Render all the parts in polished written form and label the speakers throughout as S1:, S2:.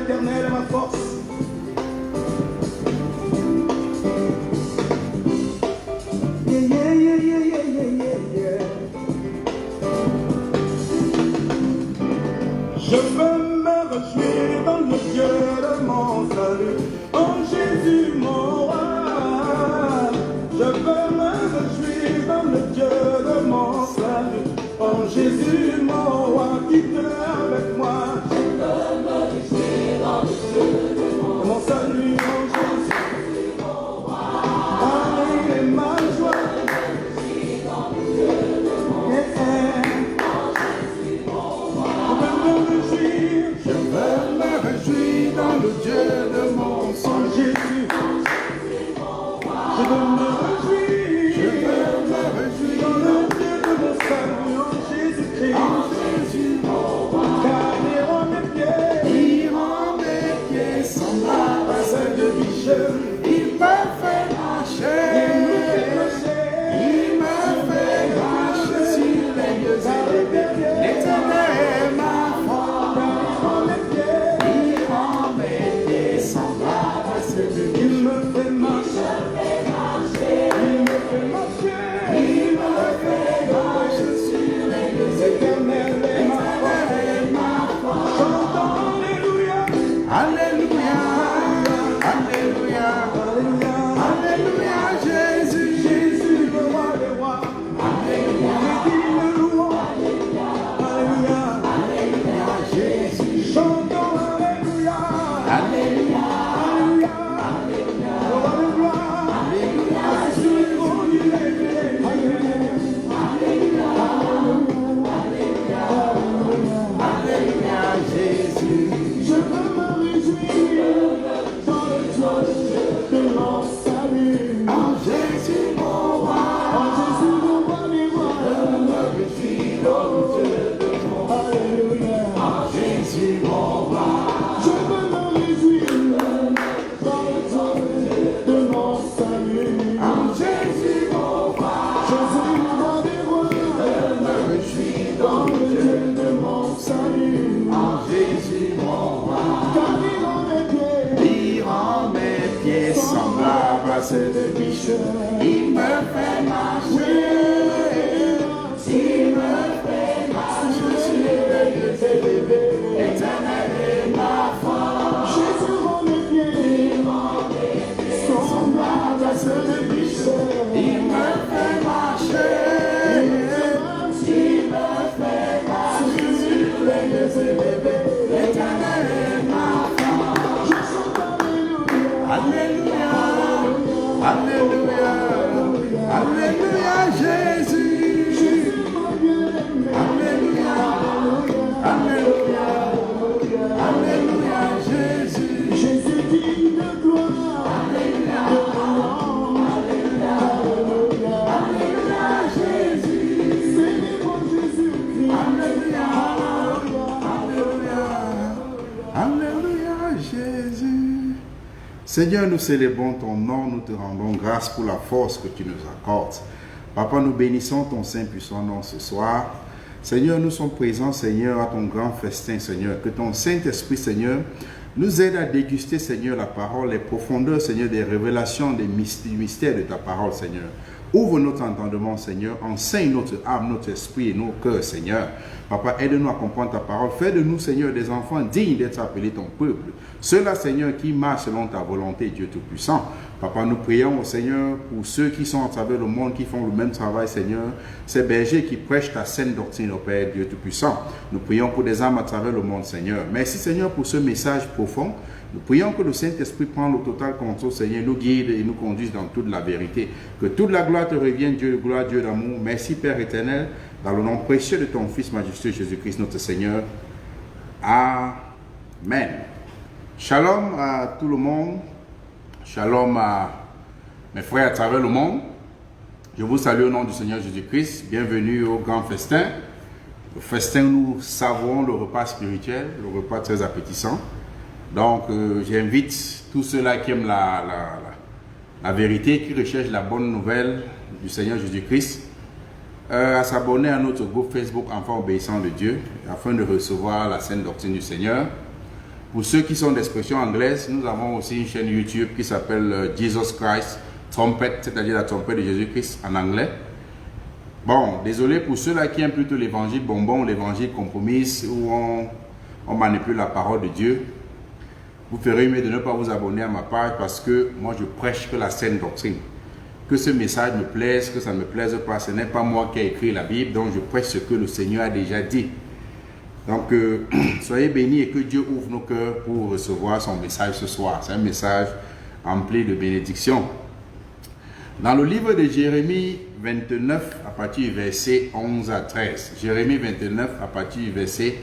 S1: l'Éternel est ma force. Yeah, yeah, yeah, yeah, yeah, yeah, yeah. Je veux me réjouir dans le Dieu de mon salut, en Jésus mon roi. Je veux me réjouir dans le Dieu de mon salut, en Jésus mon roi, qui est avec moi. Je veux me réjouir dans le Dieu de mon salut, en Jésus mon roi. Il est ma joie. Je veux me réjouir dans le Dieu de mon sang Jésus. Je veux me réjouir dans le Dieu de mon salut en Jésus-Christ. Car il rend mes pieds semblables à celles de bicheux. Il me fait marcher. Il me fait marcher sur les lieux élevés. L'Éternel est ma force. Il rend mes pieds semblables à celles de bicheux. Il me fait marcher. Il me fait marcher. Il me fait marcher sur les lieux élevés. L'Éternel est ma force. Chantons Alléluia. Alléluia. Alléluia. Alléluia. Jésus. Jésus le roi des rois. Alléluia. Le louange. Alléluia. Alléluia. Jésus. Chantons Alléluia. Alléluia. Alléluia. Alléluia. Alléluia. Alléluia. Jésus. Je veux me réjouir dans le Dieu de mon salut. En Jésus mon roi. En Jésus mon roi des rois. Je veux me réjouir dans le Dieu de mon Alléluia. En Jésus mon roi. Je veux me réjouir dans le Dieu de mon salut. En Jésus mon roi. Jésus le roi des rois. Je veux me réjouir dans le Dieu de mon salut. En Jésus mon roi. Car il rend mes pieds semblables à ceux de bicheux. Il me fait marcher. Il me fait marcher sur les lieux élevés. L'Éternel est ma force. Jésus rend mes pieds semblables à ceux de bicheux. Il me fait marcher. Il me fait marcher sur les lieux élevés. L'Éternel est ma force. Je chante Alléluia. Alléluia. Alléluia. Jésus. Alléluia. Alléluia. Alléluia. Jésus. Jésus digne de gloire. Alléluia. Alléluia. Alléluia. Jésus. Célébrons Jésus-Christ. Alléluia. Alléluia. Alléluia. Jésus. Seigneur, nous célébrons ton nom, nous te rendons grâce pour la force que tu nous accordes. Papa, nous bénissons ton saint puissant nom ce soir. Seigneur, nous sommes présents, Seigneur, à ton grand festin, Seigneur. Que ton Saint-Esprit, Seigneur, nous aide à déguster, Seigneur, la parole, les profondeurs, Seigneur, des révélations, du mystère de ta parole, Seigneur. Ouvre notre entendement, Seigneur. Enseigne notre âme, notre esprit et nos cœurs, Seigneur. Papa, aide-nous à comprendre ta parole. Fais de nous, Seigneur, des enfants dignes d'être appelés ton peuple. Ceux-là, Seigneur, qui marchent selon ta volonté, Dieu Tout-Puissant. Papa, nous prions, Seigneur, pour ceux qui sont à travers le monde, qui font le même travail, Seigneur. Ces bergers qui prêchent ta saine doctrine, au Père, Dieu Tout-Puissant. Nous prions pour des âmes à travers le monde, Seigneur. Merci, Seigneur, pour ce message profond. Nous prions que le Saint-Esprit prenne le total contrôle, Seigneur, nous guide et nous conduise dans toute la vérité. Que toute la gloire te revienne, Dieu de gloire, Dieu d'amour. Merci, Père éternel, dans le nom précieux de ton Fils majestueux Jésus-Christ, notre Seigneur. Amen. Shalom à tout le monde. Shalom à mes frères à travers le monde. Je vous salue au nom du Seigneur Jésus-Christ. Bienvenue au grand festin. Le festin où nous savourons le repas spirituel, le repas très appétissant. Donc, j'invite tous ceux-là qui aiment la vérité, qui recherchent la bonne nouvelle du Seigneur Jésus-Christ, à s'abonner à notre groupe Facebook Enfants obéissants de Dieu, afin de recevoir la saine doctrine du Seigneur. Pour ceux qui sont d'expression anglaise, nous avons aussi une chaîne YouTube qui s'appelle Jesus Christ Trumpet, c'est-à-dire la trompette de Jésus-Christ en anglais. Bon, désolé pour ceux-là qui aiment plutôt l'évangile bonbon, l'évangile compromise, où on manipule la parole de Dieu. Vous ferez mieux de ne pas vous abonner à ma page parce que moi je prêche que la saine doctrine. Que ce message me plaise, que ça ne me plaise pas, ce n'est pas moi qui ai écrit la Bible, donc je prêche ce que le Seigneur a déjà dit. Donc, soyez bénis et que Dieu ouvre nos cœurs pour recevoir son message ce soir. C'est un message rempli de bénédictions. Dans le livre de Jérémie 29, à partir du verset 11 à 13. Jérémie 29, à partir du verset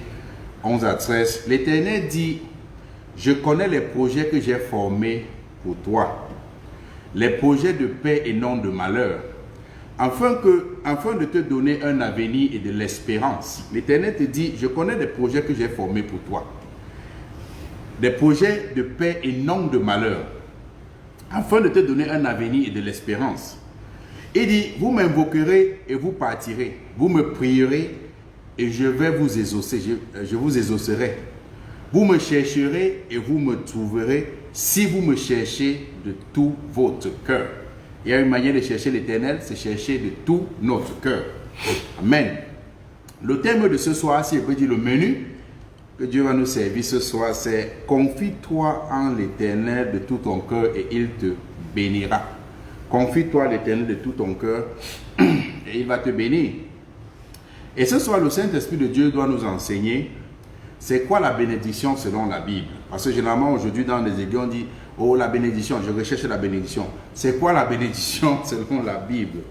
S1: 11 à 13. L'Éternel dit, « Je connais les projets que j'ai formés pour toi, les projets de paix et non de malheur, afin de te donner un avenir et de l'espérance. » L'Éternel te dit, je connais des projets que j'ai formés pour toi. Des projets de paix et non de malheur, afin de te donner un avenir et de l'espérance. Il dit, vous m'invoquerez et vous partirez. Vous me prierez et je vais vous exaucer. Je vous exaucerai. Vous me chercherez et vous me trouverez si vous me cherchez de tout votre cœur. Il y a une manière de chercher l'Éternel, c'est chercher de tout notre cœur. Amen. Le thème de ce soir, si je peux dire le menu que Dieu va nous servir ce soir, c'est « Confie-toi en l'Éternel de tout ton cœur et il te bénira. » Confie-toi à l'Éternel de tout ton cœur et il va te bénir. Et ce soir, le Saint-Esprit de Dieu doit nous enseigner c'est quoi la bénédiction selon la Bible. Parce que généralement, aujourd'hui, dans les églises, on dit « Oh, la bénédiction, je recherche la bénédiction. » C'est quoi la bénédiction selon la Bible?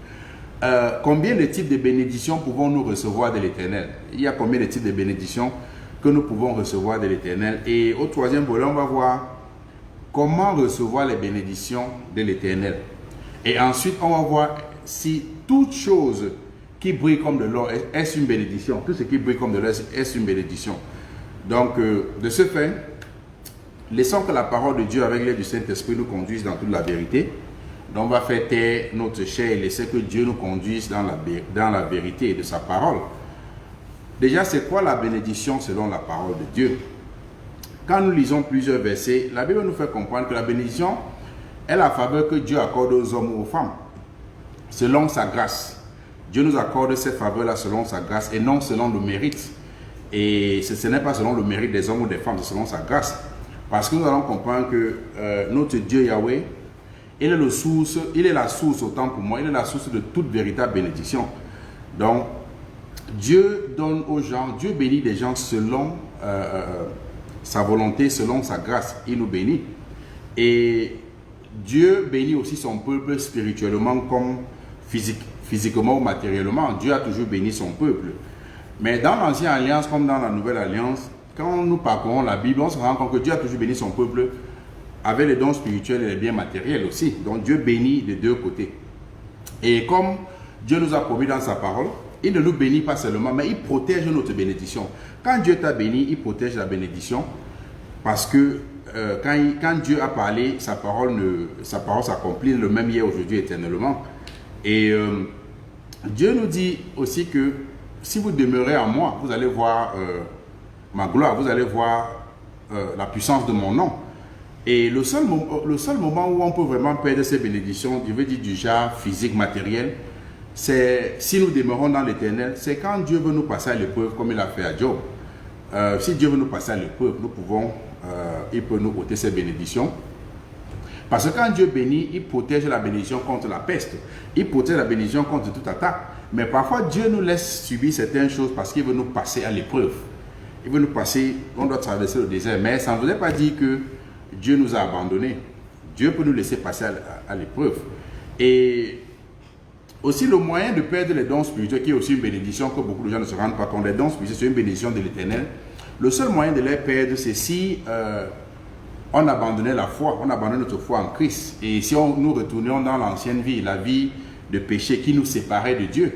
S1: Combien de types de bénédictions pouvons-nous recevoir de l'Éternel? Il y a combien de types de bénédictions que nous pouvons recevoir de l'Éternel? Et au troisième volet, on va voir comment recevoir les bénédictions de l'Éternel. Et ensuite, on va voir si toute chose qui brille comme de l'or est une bénédiction. Tout ce qui brille comme de l'or est une bénédiction. Donc, de ce fait, laissons que la parole de Dieu avec l'aide du Saint-Esprit nous conduise dans toute la vérité. Donc, on va faire taire notre chair et laisser que Dieu nous conduise dans la vérité de sa parole. Déjà, c'est quoi la bénédiction selon la parole de Dieu? Quand nous lisons plusieurs versets, la Bible nous fait comprendre que la bénédiction est la faveur que Dieu accorde aux hommes ou aux femmes, selon sa grâce. Dieu nous accorde cette faveur-là selon sa grâce et non selon le mérite. Et ce n'est pas selon le mérite des hommes ou des femmes, c'est selon sa grâce. Parce que nous allons comprendre que notre Dieu Yahweh, il est la source autant pour moi, il est la source de toute véritable bénédiction. Donc, Dieu donne aux gens, Dieu bénit des gens selon sa volonté, selon sa grâce. Il nous bénit. Et Dieu bénit aussi son peuple spirituellement comme physiquement ou matériellement. Dieu a toujours béni son peuple. Mais dans l'Ancienne Alliance comme dans la Nouvelle Alliance, quand nous parcourons la Bible, on se rend compte que Dieu a toujours béni son peuple avec les dons spirituels et les biens matériels aussi. Donc Dieu bénit des deux côtés. Et comme Dieu nous a promis dans sa parole, il ne nous bénit pas seulement, mais il protège notre bénédiction. Quand Dieu t'a béni, il protège la bénédiction parce que quand Dieu a parlé, sa parole s'accomplit le même hier, aujourd'hui, éternellement. Et Dieu nous dit aussi que si vous demeurez en moi, vous allez voir ma gloire, vous allez voir la puissance de mon nom. Et le seul moment où on peut vraiment perdre ces bénédictions, je veux dire du genre physique, matériel, c'est si nous demeurons dans l'Éternel, c'est quand Dieu veut nous passer à l'épreuve comme il a fait à Job. Si Dieu veut nous passer à l'épreuve, il peut nous ôter ces bénédictions. Parce que quand Dieu bénit, il protège la bénédiction contre la peste. Il protège la bénédiction contre toute attaque. Mais parfois, Dieu nous laisse subir certaines choses parce qu'il veut nous passer à l'épreuve. Il veut nous passer, on doit traverser le désert. Mais ça ne veut pas dire que Dieu nous a abandonnés. Dieu peut nous laisser passer à l'épreuve. Et aussi le moyen de perdre les dons spirituels, qui est aussi une bénédiction que beaucoup de gens ne se rendent pas compte. Les dons spirituels, c'est une bénédiction de l'Éternel. Le seul moyen de les perdre, c'est si on abandonnait la foi, on abandonnait notre foi en Christ. Et si nous retournions dans l'ancienne vie, la vie de péché qui nous séparait de Dieu.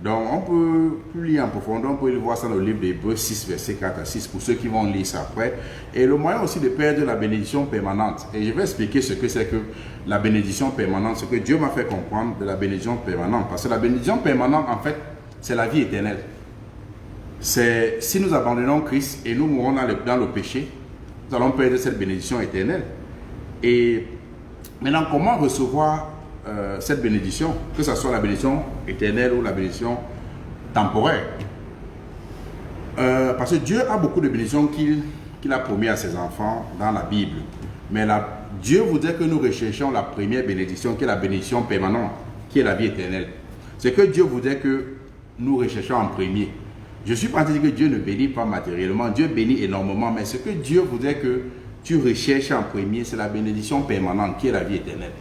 S1: Donc on peut plus lire en profondeur, on peut le voir ça dans le livre d'Hébreux 6, versets 4 à 6, pour ceux qui vont lire ça après. Et le moyen aussi de perdre la bénédiction permanente. Et je vais expliquer ce que c'est que la bénédiction permanente, ce que Dieu m'a fait comprendre de la bénédiction permanente. Parce que la bénédiction permanente, en fait, c'est la vie éternelle. C'est si nous abandonnons Christ et nous mourons dans le péché, nous allons perdre cette bénédiction éternelle. Et maintenant, comment recevoir cette bénédiction, que ce soit la bénédiction éternelle ou la bénédiction temporaire? Parce que Dieu a beaucoup de bénédictions qu'il a promis à ses enfants dans la Bible. Mais Dieu voudrait que nous recherchions la première bénédiction, qui est la bénédiction permanente, qui est la vie éternelle. C'est que Dieu voudrait que nous recherchions en premier. Je suis pas en train de dire que Dieu ne bénit pas matériellement. Dieu bénit énormément, mais ce que Dieu voudrait que tu recherches en premier, c'est la bénédiction permanente, qui est la vie éternelle.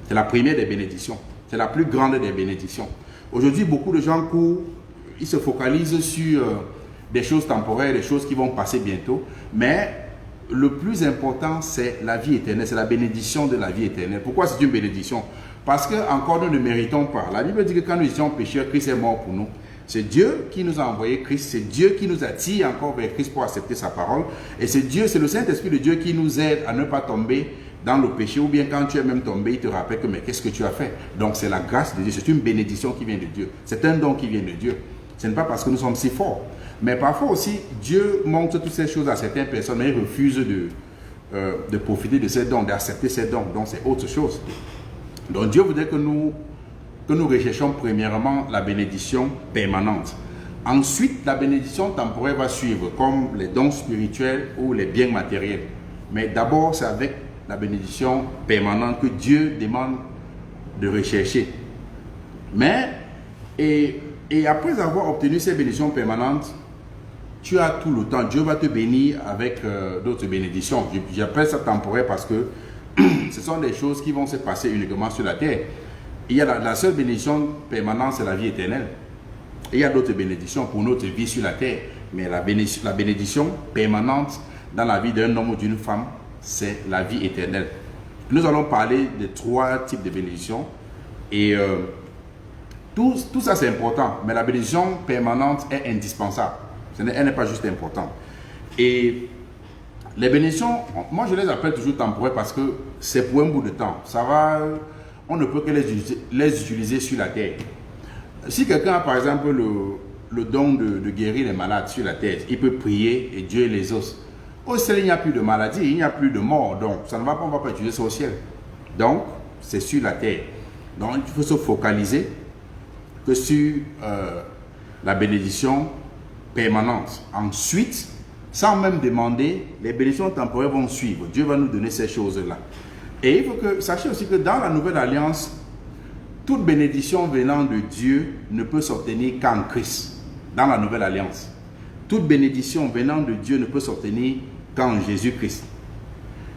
S1: C'est la première des bénédictions. C'est la plus grande des bénédictions. Aujourd'hui, beaucoup de gens courent, ils se focalisent sur des choses temporaires, des choses qui vont passer bientôt. Mais le plus important, c'est la vie éternelle. C'est la bénédiction de la vie éternelle. Pourquoi c'est une bénédiction? Parce que encore nous ne méritons pas. La Bible dit que quand nous étions pécheurs, Christ est mort pour nous. C'est Dieu qui nous a envoyé Christ. C'est Dieu qui nous attire encore vers Christ pour accepter sa parole. Et c'est Dieu, c'est le Saint-Esprit de Dieu qui nous aide à ne pas tomber dans le péché. Ou bien quand tu es même tombé, il te rappelle que mais qu'est-ce que tu as fait? Donc c'est la grâce de Dieu. C'est une bénédiction qui vient de Dieu. C'est un don qui vient de Dieu. Ce n'est pas parce que nous sommes si forts. Mais parfois aussi, Dieu montre toutes ces choses à certaines personnes, mais ils refusent de profiter de ces dons, d'accepter ces dons. Donc c'est autre chose. Donc Dieu voudrait que nous recherchions premièrement la bénédiction permanente. Ensuite, la bénédiction temporaire va suivre, comme les dons spirituels ou les biens matériels. Mais d'abord, c'est avec la bénédiction permanente que Dieu demande de rechercher. Mais, et après avoir obtenu ces bénédictions permanentes, tu as tout le temps. Dieu va te bénir avec d'autres bénédictions. J'appelle ça temporaire parce que ce sont des choses qui vont se passer uniquement sur la terre. Il y a la seule bénédiction permanente, c'est la vie éternelle. Et il y a d'autres bénédictions pour notre vie sur la terre. Mais la bénédiction permanente dans la vie d'un homme ou d'une femme, c'est la vie éternelle. Nous allons parler de 3 types de bénédictions. Et tout ça, c'est important. Mais la bénédiction permanente est indispensable. Elle n'est pas juste importante. Et les bénédictions, moi je les appelle toujours temporaires parce que c'est pour un bout de temps. Ça va, on ne peut que les utiliser sur la terre. Si quelqu'un a par exemple le don de guérir les malades sur la terre, il peut prier et Dieu les os. Au ciel, il n'y a plus de maladie, il n'y a plus de mort. Donc ça ne va pas, on ne va pas utiliser ça au ciel. Donc c'est sur la terre. Donc il faut se focaliser que sur la bénédiction permanente. Ensuite, sans même demander, les bénédictions temporaires vont suivre. Dieu va nous donner ces choses-là. Et il faut que sachez aussi que dans la nouvelle alliance, toute bénédiction venant de Dieu ne peut s'obtenir qu'en Christ. Dans la nouvelle alliance, toute bénédiction venant de Dieu ne peut s'obtenir qu'en Jésus-Christ.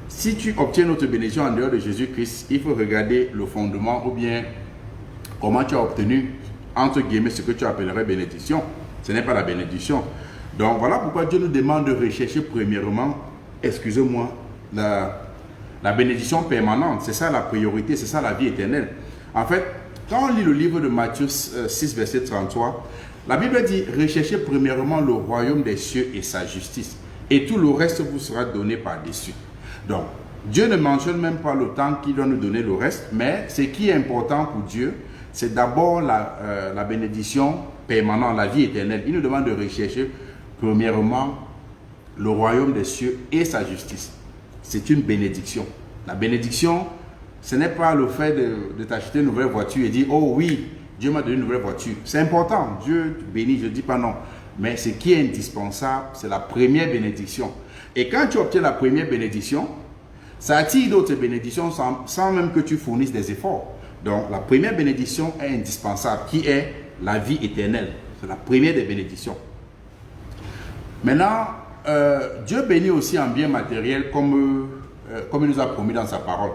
S1: Si tu obtiens notre bénédiction en dehors de Jésus-Christ, il faut regarder le fondement ou bien comment tu as obtenu, entre guillemets, ce que tu appellerais bénédiction. Ce n'est pas la bénédiction. Donc voilà pourquoi Dieu nous demande de rechercher premièrement, excusez-moi, la bénédiction permanente. C'est ça la priorité, c'est ça la vie éternelle. En fait, quand on lit le livre de Matthieu 6, verset 33, la Bible dit, recherchez premièrement le royaume des cieux et sa justice. Et tout le reste vous sera donné par-dessus. Donc, Dieu ne mentionne même pas le temps qu'il doit nous donner le reste, mais ce qui est important pour Dieu, c'est d'abord la bénédiction permanente, la vie éternelle. Il nous demande de rechercher premièrement le royaume des cieux et sa justice. C'est une bénédiction. La bénédiction, ce n'est pas le fait de t'acheter une nouvelle voiture et dire « Oh oui, Dieu m'a donné une nouvelle voiture ». C'est important, Dieu bénit, je ne dis pas non. Mais ce qui est indispensable, c'est la première bénédiction. Et quand tu obtiens la première bénédiction, ça attire d'autres bénédictions sans même que tu fournisses des efforts. Donc la première bénédiction est indispensable, qui est la vie éternelle. C'est la première des bénédictions. Maintenant, Dieu bénit aussi en bien matériel comme il nous a promis dans sa parole.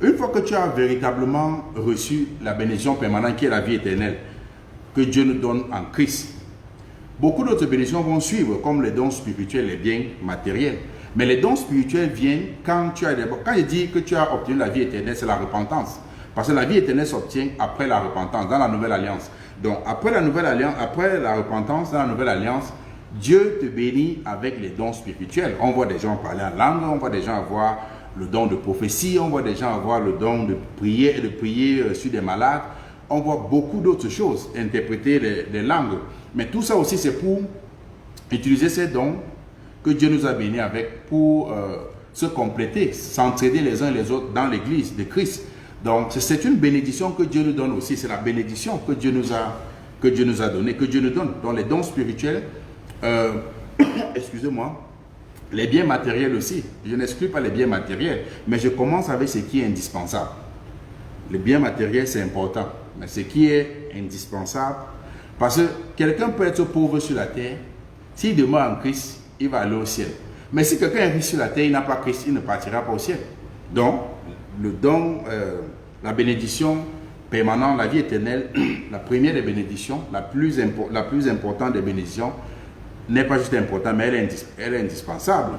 S1: Une fois que tu as véritablement reçu la bénédiction permanente qui est la vie éternelle, que Dieu nous donne en Christ, beaucoup d'autres bénédictions vont suivre, comme les dons spirituels, les biens matériels. Mais les dons spirituels viennent quand tu as quand je dis que tu as obtenu la vie éternelle, c'est la repentance. Parce que la vie éternelle s'obtient après la repentance, dans la nouvelle alliance. Donc, après la nouvelle alliance, après la repentance, dans la nouvelle alliance, Dieu te bénit avec les dons spirituels. On voit des gens parler en langue, on voit des gens avoir le don de prophétie, on voit des gens avoir le don de prier et de prier sur des malades. On voit beaucoup d'autres choses, interpréter les langues. Mais tout ça aussi, c'est pour utiliser ces dons que Dieu nous a bénis avec pour se compléter, s'entraider les uns et les autres dans l'église de Christ. Donc c'est une bénédiction que Dieu nous donne aussi, c'est la bénédiction que Dieu nous a donnée, que Dieu nous donne. Dans les dons spirituels, excusez-moi, les biens matériels aussi. Je n'exclus pas les biens matériels, mais je commence avec ce qui est indispensable. Les biens matériels, c'est important, mais ce qui est indispensable, parce que quelqu'un peut être pauvre sur la terre, s'il demeure en Christ, il va aller au ciel. Mais si quelqu'un est riche sur la terre, il n'a pas Christ, il ne partira pas au ciel. Donc, le don, la bénédiction permanente, la vie éternelle, la première des bénédictions, la plus importante des bénédictions, n'est pas juste importante, mais elle est indispensable.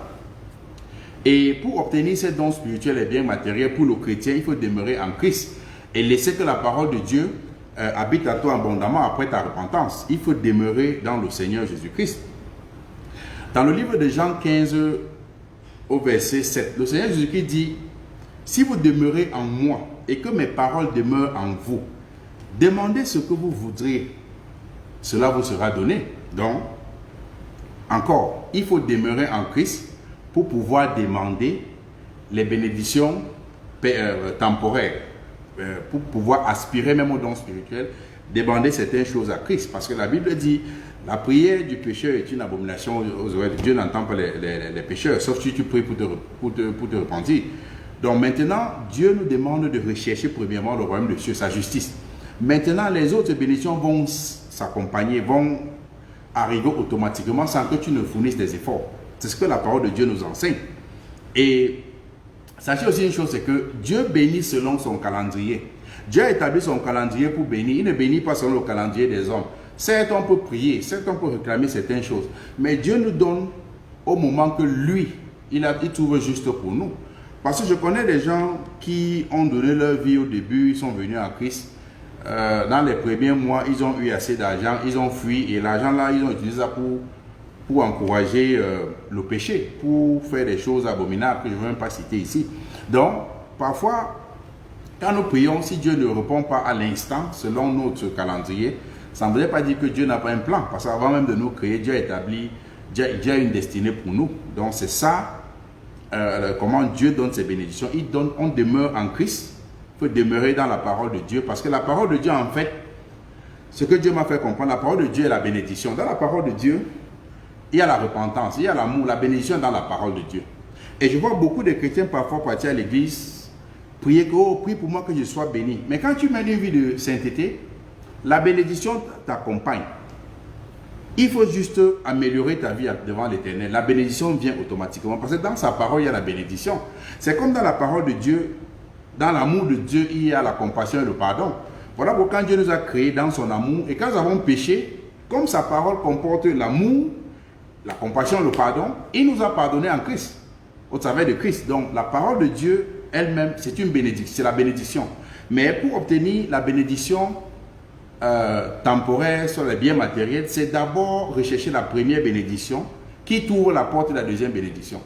S1: Et pour obtenir ces dons spirituels et biens matériels pour nos chrétiens, il faut demeurer en Christ et laisser que la parole de Dieu habite à toi abondamment après ta repentance. Il faut demeurer dans le Seigneur Jésus-Christ. Dans le livre de Jean 15, au verset 7, le Seigneur Jésus-Christ dit: si vous demeurez en moi et que mes paroles demeurent en vous, demandez ce que vous voudrez, cela vous sera donné. Donc, encore, il faut demeurer en Christ pour pouvoir demander les bénédictions temporaires, pour pouvoir aspirer même aux dons spirituels, demander certaines choses à Christ. Parce que la Bible dit, la prière du pécheur est une abomination aux oreilles de Dieu, n'entend pas les pécheurs, sauf si tu pries pour te repentir. Donc maintenant, Dieu nous demande de rechercher premièrement le royaume de Dieu, sa justice. Maintenant, les autres bénédictions vont s'accompagner, vont arriver automatiquement sans que tu ne fournisses des efforts. C'est ce que la parole de Dieu nous enseigne. Et sachez aussi une chose, c'est que Dieu bénit selon son calendrier. Dieu a établi son calendrier pour bénir. Il ne bénit pas selon le calendrier des hommes. Certes, on peut prier, certes, on peut réclamer certaines choses, mais Dieu nous donne au moment que lui, il trouve juste pour nous. Parce que je connais des gens qui ont donné leur vie au début, ils sont venus à Christ. Dans les premiers mois, ils ont eu assez d'argent, ils ont fui, et l'argent là, ils ont utilisé ça pour encourager le péché, pour faire des choses abominables que je ne veux même pas citer ici. Donc, parfois, quand nous prions, si Dieu ne répond pas à l'instant, selon notre calendrier, ça ne veut pas dire que Dieu n'a pas un plan, parce qu'avant même de nous créer, Dieu a établi, Dieu a une destinée pour nous. Donc c'est ça, comment Dieu donne ses bénédictions. On demeure en Christ, il faut demeurer dans la parole de Dieu, parce que la parole de Dieu, en fait, ce que Dieu m'a fait comprendre, la parole de Dieu est la bénédiction. Dans la parole de Dieu, il y a la repentance, il y a l'amour, la bénédiction dans la parole de Dieu. Et je vois beaucoup de chrétiens parfois partir à l'église, prier que, oh, prie pour moi que je sois béni. Mais quand tu mènes une vie de sainteté, la bénédiction t'accompagne. Il faut juste améliorer ta vie devant l'Éternel. La bénédiction vient automatiquement. Parce que dans sa parole, il y a la bénédiction. C'est comme dans la parole de Dieu, dans l'amour de Dieu, il y a la compassion et le pardon. Voilà pourquoi Dieu nous a créés dans son amour. Et quand nous avons péché, comme sa parole comporte l'amour, la compassion, le pardon, il nous a pardonné en Christ, au travers de Christ. Donc la parole de Dieu elle-même, c'est une bénédiction, c'est la bénédiction. Mais pour obtenir la bénédiction temporaire sur les biens matériels, c'est d'abord rechercher la première bénédiction qui t'ouvre la porte de la deuxième bénédiction.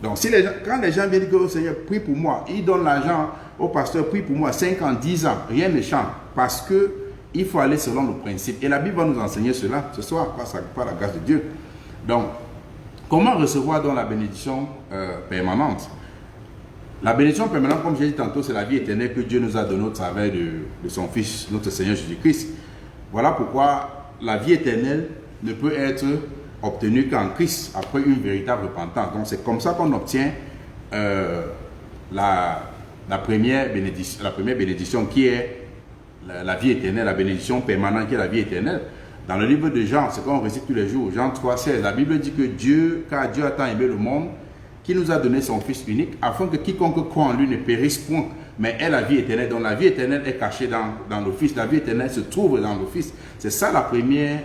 S1: Donc quand les gens viennent dire que Seigneur, prie pour moi, ils donnent l'argent au pasteur, prie pour moi, 5 ans, 10 ans, rien ne change. Parce qu'il faut aller selon le principe. Et la Bible va nous enseigner cela ce soir, par la grâce de Dieu. Donc, comment recevoir donc la bénédiction permanente? La bénédiction permanente, comme j'ai dit tantôt, c'est la vie éternelle que Dieu nous a donnée au travers de son Fils, notre Seigneur Jésus-Christ. Voilà pourquoi la vie éternelle ne peut être obtenue qu'en Christ, après une véritable repentance. Donc c'est comme ça qu'on obtient la première bénédiction qui est la vie éternelle, la bénédiction permanente qui est la vie éternelle. Dans le livre de Jean, c'est qu'on récite tous les jours, Jean 3,16, la Bible dit que car Dieu a tant aimé le monde, qui nous a donné son Fils unique, afin que quiconque croit en lui ne périsse point, mais ait la vie éternelle. Donc la vie éternelle est cachée dans le Fils, la vie éternelle se trouve dans le Fils. C'est ça la première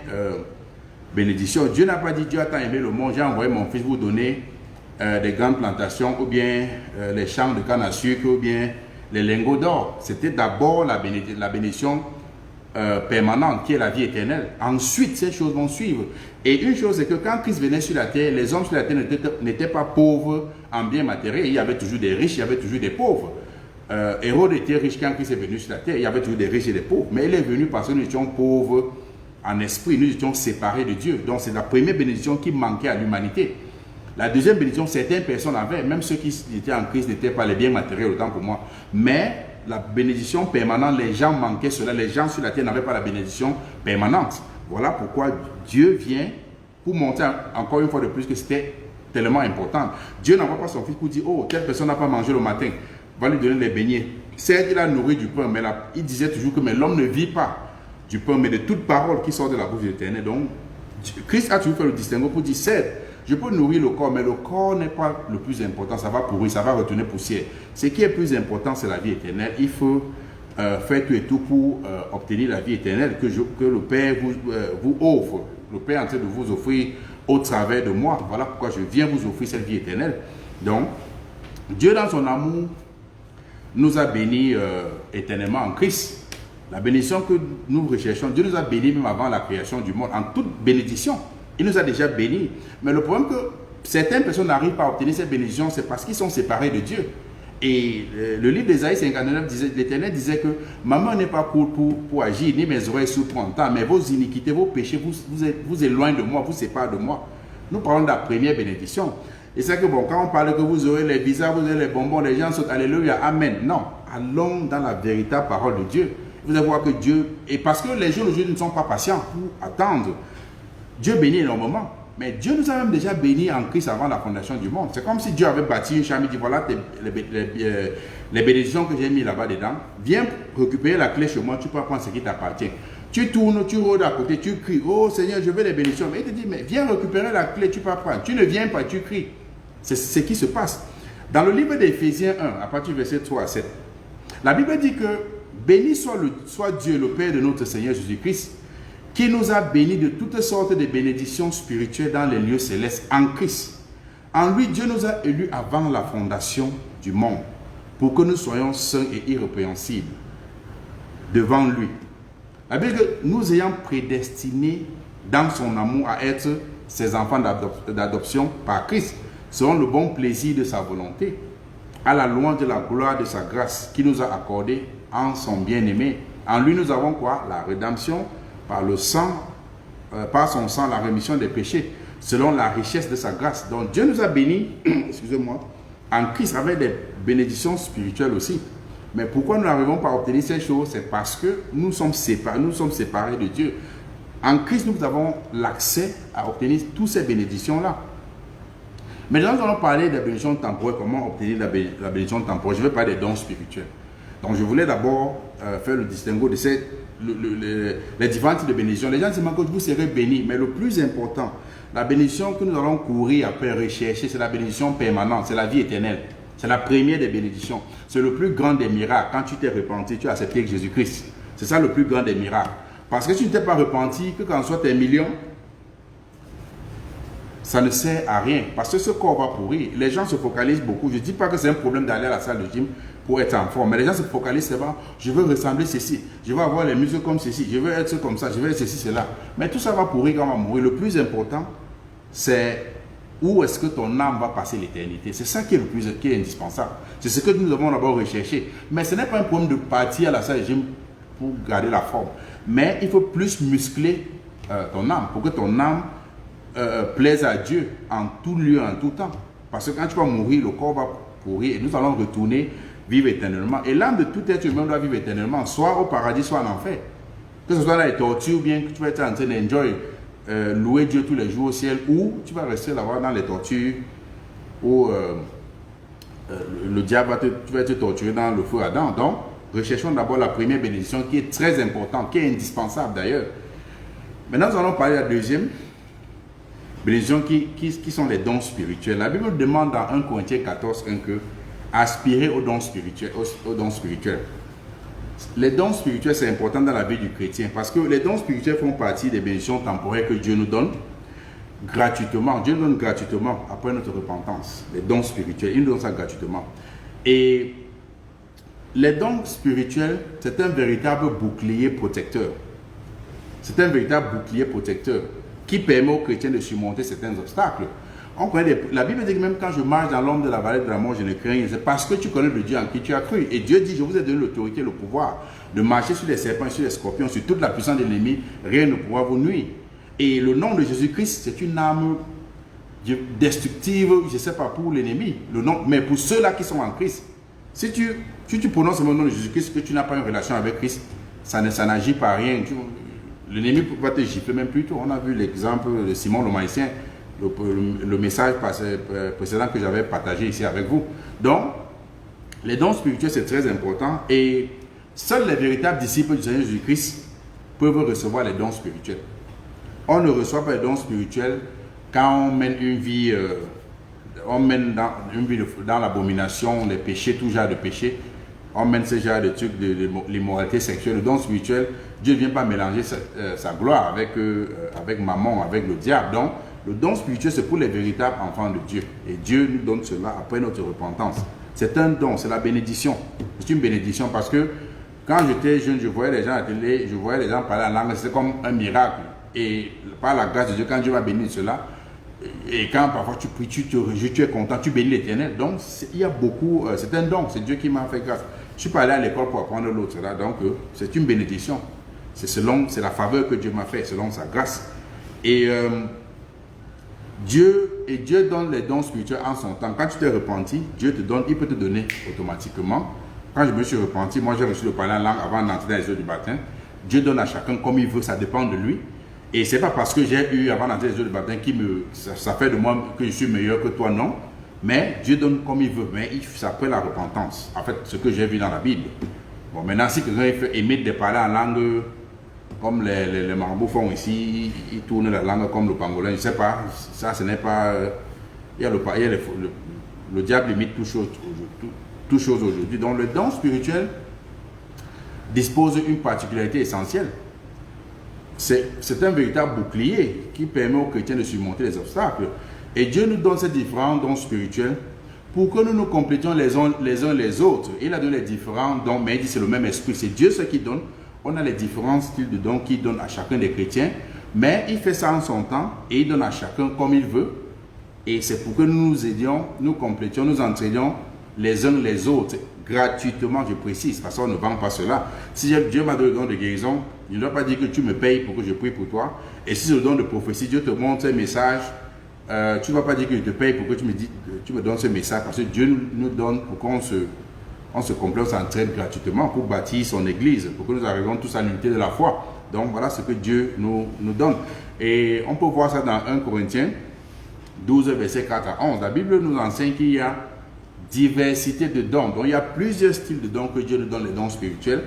S1: bénédiction. Dieu n'a pas dit Dieu a tant aimé le monde, j'ai envoyé mon Fils vous donner des grandes plantations, ou bien les champs de canne à sucre, ou bien les lingots d'or. C'était d'abord la bénédiction permanente qui est la vie éternelle. Ensuite, ces choses vont suivre. Et une chose, c'est que quand Christ venait sur la terre, les hommes sur la terre n'étaient pas pauvres en biens matériels. Il y avait toujours des riches, il y avait toujours des pauvres. Hérode était riche quand Christ est venu sur la terre. Il y avait toujours des riches et des pauvres. Mais il est venu parce que nous étions pauvres en esprit. Nous étions séparés de Dieu. Donc c'est la première bénédiction qui manquait à l'humanité. La deuxième bénédiction, certaines personnes avaient, même ceux qui étaient en crise n'étaient pas les biens matériels autant pour moi. Mais la bénédiction permanente, les gens manquaient cela. Les gens sur la terre n'avaient pas la bénédiction permanente. Voilà pourquoi Dieu vient pour montrer encore une fois de plus que c'était tellement important. Dieu n'envoie pas son fils pour dire, oh, telle personne n'a pas mangé le matin, va lui donner les beignets. Certes, il a nourri du pain, mais là, il disait toujours que l'homme ne vit pas du pain, mais de toute parole qui sort de la bouche de l'Éternel. Donc, Christ a toujours fait le distinguo pour dire, certes, je peux nourrir le corps, mais le corps n'est pas le plus important, ça va pourrir, ça va retourner poussière. Ce qui est plus important, c'est la vie éternelle. Il faut faire tout et tout pour obtenir la vie éternelle que le Père vous offre. Le Père est en train de vous offrir au travers de moi. Voilà pourquoi je viens vous offrir cette vie éternelle. Donc, Dieu dans son amour nous a bénis éternellement en Christ. La bénédiction que nous recherchons, Dieu nous a bénis même avant la création du monde, en toute bénédiction. Il nous a déjà bénis. Mais le problème que certaines personnes n'arrivent pas à obtenir cette bénédiction, c'est parce qu'ils sont séparés de Dieu. Et le livre d'Ésaïe 59 disait, l'Éternel disait que ma main n'est pas courte pour agir, ni mes oreilles sourdes pour entendre, mais vos iniquités, vos péchés vous éloignent de moi, vous séparent de moi. Nous parlons de la première bénédiction. Et c'est que bon, quand on parle que vous aurez les bizarres, vous aurez les bonbons, les gens sautent, alléluia, amen. Non, allons dans la véritable parole de Dieu. Vous allez voir que Dieu, et parce que les jours d'aujourd'hui ne sont pas patients pour attendre, Dieu bénit énormément. Mais Dieu nous a même déjà bénis en Christ avant la fondation du monde. C'est comme si Dieu avait bâti une chambre, il dit voilà les bénédictions que j'ai mis là-bas dedans. Viens récupérer la clé chez moi, tu peux prendre ce qui t'appartient. Tu tournes, tu rôdes à côté, tu cries, oh Seigneur, je veux les bénédictions. Mais il te dit, mais viens récupérer la clé, tu peux prendre. Tu ne viens pas, tu cries. C'est ce qui se passe. Dans le livre d'Éphésiens 1, à partir du verset 3 à 7, la Bible dit que béni soit Dieu, le Père de notre Seigneur Jésus-Christ, qui nous a bénis de toutes sortes de bénédictions spirituelles dans les lieux célestes en Christ. En lui, Dieu nous a élus avant la fondation du monde, pour que nous soyons saints et irrépréhensibles devant lui. La Bible dit que nous ayant prédestinés dans son amour à être ses enfants d'adoption par Christ, selon le bon plaisir de sa volonté, à la louange de la gloire de sa grâce, qui nous a accordé en son bien-aimé. En lui, nous avons quoi? La rédemption, par le sang, par son sang, la rémission des péchés, selon la richesse de sa grâce. Donc Dieu nous a bénis, excusez-moi, en Christ avec des bénédictions spirituelles aussi. Mais pourquoi nous n'arrivons pas à obtenir ces choses? C'est parce que nous sommes séparés de Dieu. En Christ, nous avons l'accès à obtenir toutes ces bénédictions-là. Maintenant, nous allons parler des bénédictions temporelles, comment obtenir la bénédiction temporelle. Je vais parler des dons spirituels. Donc je voulais d'abord faire le distinguo de les différents types de bénédictions. Les gens disent que vous serez bénis, mais le plus important, la bénédiction que nous allons courir après rechercher, c'est la bénédiction permanente, c'est la vie éternelle. C'est la première des bénédictions. C'est le plus grand des miracles. Quand tu t'es repenti, tu as accepté Jésus-Christ. C'est ça le plus grand des miracles. Parce que si tu ne t'es pas repenti, que quand soit tes millions, ça ne sert à rien. Parce que ce corps va pourrir. Les gens se focalisent beaucoup. Je ne dis pas que c'est un problème d'aller à la salle de gym pour être en forme. Mais les gens se focalisent sur je veux ressembler ceci. Je veux avoir les muscles comme ceci. Je veux être comme ça. Je veux être ceci, cela. Mais tout ça va pourrir quand on va mourir. Le plus important, c'est où est-ce que ton âme va passer l'éternité. C'est ça qui est indispensable. C'est ce que nous devons d'abord rechercher. Mais ce n'est pas un problème de partir à la salle de gym pour garder la forme. Mais il faut plus muscler ton âme pour que ton âme plaise à Dieu en tout lieu, en tout temps. Parce que quand tu vas mourir, le corps va pourrir et nous allons retourner vivre éternellement. Et l'âme de tout être humain doit vivre éternellement, soit au paradis, soit en enfer. Que ce soit dans les tortures, ou bien que tu vas être en train d'enjoy, louer Dieu tous les jours au ciel, ou tu vas rester là-bas dans les tortures, où le diable tu vas être torturé dans le feu Adam. Donc, recherchons d'abord la première bénédiction qui est très importante, qui est indispensable d'ailleurs. Maintenant, nous allons parler de la deuxième bénédiction qui sont les dons spirituels. La Bible demande dans 1 Corinthiens 14, 1 que aspirer aux dons spirituels. Les dons spirituels, c'est important dans la vie du chrétien parce que les dons spirituels font partie des bénédictions temporaires que Dieu nous donne gratuitement. Dieu nous donne gratuitement après notre repentance. Les dons spirituels, il nous donne ça gratuitement. Et les dons spirituels, c'est un véritable bouclier protecteur. C'est un véritable bouclier protecteur qui permet aux chrétiens de surmonter certains obstacles. La Bible dit que même quand je marche dans l'ombre de la vallée de la mort, je ne crains rien. C'est parce que tu connais le Dieu en qui tu as cru. Et Dieu dit, je vous ai donné l'autorité et le pouvoir de marcher sur les serpents, sur les scorpions, sur toute la puissance de l'ennemi. Rien ne pourra vous nuire. Et le nom de Jésus-Christ, c'est une arme destructive, je ne sais pas, pour l'ennemi, mais pour ceux-là qui sont en Christ. Si tu prononces le nom de Jésus-Christ, que tu n'as pas une relation avec Christ, ça n'agit pas rien. L'ennemi va te gifler même plus tôt. On a vu l'exemple de Simon le Maïsien, le message précédent que j'avais partagé ici avec vous. Donc, les dons spirituels, c'est très important et seuls les véritables disciples du Seigneur Jésus-Christ peuvent recevoir les dons spirituels. On ne reçoit pas les dons spirituels quand on mène une vie, dans l'abomination, les péchés, tout genre de péchés. On mène ce genre de trucs de l'immoralité sexuelle. Le don spirituel, Dieu ne vient pas mélanger sa gloire avec mammon, avec le diable. Donc, le don spirituel, c'est pour les véritables enfants de Dieu. Et Dieu nous donne cela après notre repentance. C'est un don, c'est la bénédiction. C'est une bénédiction parce que quand j'étais jeune, je voyais les gens à la télé, je voyais les gens parler en langue, c'était comme un miracle. Et par la grâce de Dieu, quand Dieu va bénir cela, et quand parfois tu pries, tu te réjouis, tu es content, tu bénis l'Éternel. Donc, il y a beaucoup, c'est un don, c'est Dieu qui m'a fait grâce. Je suis pas allé à l'école pour apprendre l'autre là, donc c'est une bénédiction. C'est la faveur que Dieu m'a fait, selon sa grâce. Et Dieu donne les dons spirituels en son temps. Quand tu t'es repenti, Dieu te donne, il peut te donner automatiquement. Quand je me suis repenti, moi j'ai reçu le parler en langue avant d'entrer dans les eaux du baptême. Dieu donne à chacun comme il veut, ça dépend de lui. Et c'est pas parce que j'ai eu avant d'entrer dans les eaux du baptême ça fait de moi que je suis meilleur que toi, non. Mais Dieu donne comme il veut, mais c'est après la repentance. En fait, ce que j'ai vu dans la Bible. Bon, maintenant, si quelqu'un fait émettre des paroles en langue, comme les marabouts font ici, ils tournent la langue comme le pangolin, je ne sais pas, ça ce n'est pas... le diable imite toutes choses aujourd'hui. Donc, le don spirituel dispose d'une particularité essentielle. C'est un véritable bouclier qui permet aux chrétiens de surmonter les obstacles. Et Dieu nous donne ces différents dons spirituels pour que nous nous complétions les uns les autres. Il a donné les différents dons, mais il dit c'est le même esprit. C'est Dieu ce qui donne. On a les différents styles de dons qu'il donne à chacun des chrétiens, mais il fait ça en son temps et il donne à chacun comme il veut. Et c'est pour que nous nous aidions, nous complétions, nous entraînions les uns les autres, gratuitement, je précise, parce qu'on ne vend pas cela. Si Dieu m'a donné le don de guérison, il ne doit pas dire que tu me payes pour que je prie pour toi. Et si c'est le don de prophétie, Dieu te montre un message. Tu ne vas pas dire que je te paye pour que tu me donnes ce message, parce que Dieu nous donne pour qu'on se complète, on s'entraîne gratuitement pour bâtir son église, pour que nous arrivions tous à l'unité de la foi. Donc voilà ce que Dieu nous donne. Et on peut voir ça dans 1 Corinthiens 12, verset 4 à 11. La Bible nous enseigne qu'il y a diversité de dons. Donc il y a plusieurs styles de dons que Dieu nous donne, les dons spirituels.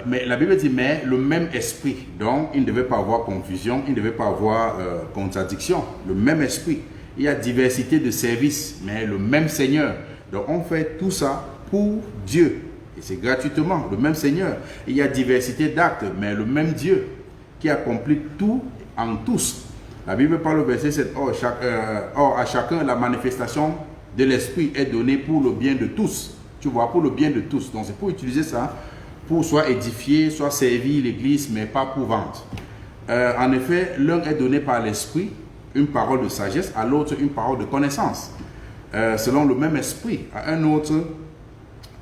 S1: Mais la Bible dit, mais le même esprit. Donc, il ne devait pas avoir confusion, il ne devait pas avoir contradiction. Le même esprit. Il y a diversité de services, mais le même Seigneur. Donc, on fait tout ça pour Dieu. Et c'est gratuitement, le même Seigneur. Il y a diversité d'actes, mais le même Dieu qui accomplit tout en tous. La Bible parle au verset 7. Or, à chacun, la manifestation de l'esprit est donnée pour le bien de tous. Tu vois, pour le bien de tous. Donc, c'est pour utiliser ça pour soit édifier, soit servir l'église, mais pas pour vendre. En effet, l'un est donné par l'esprit, une parole de sagesse, à l'autre une parole de connaissance. Selon le même esprit, à un autre,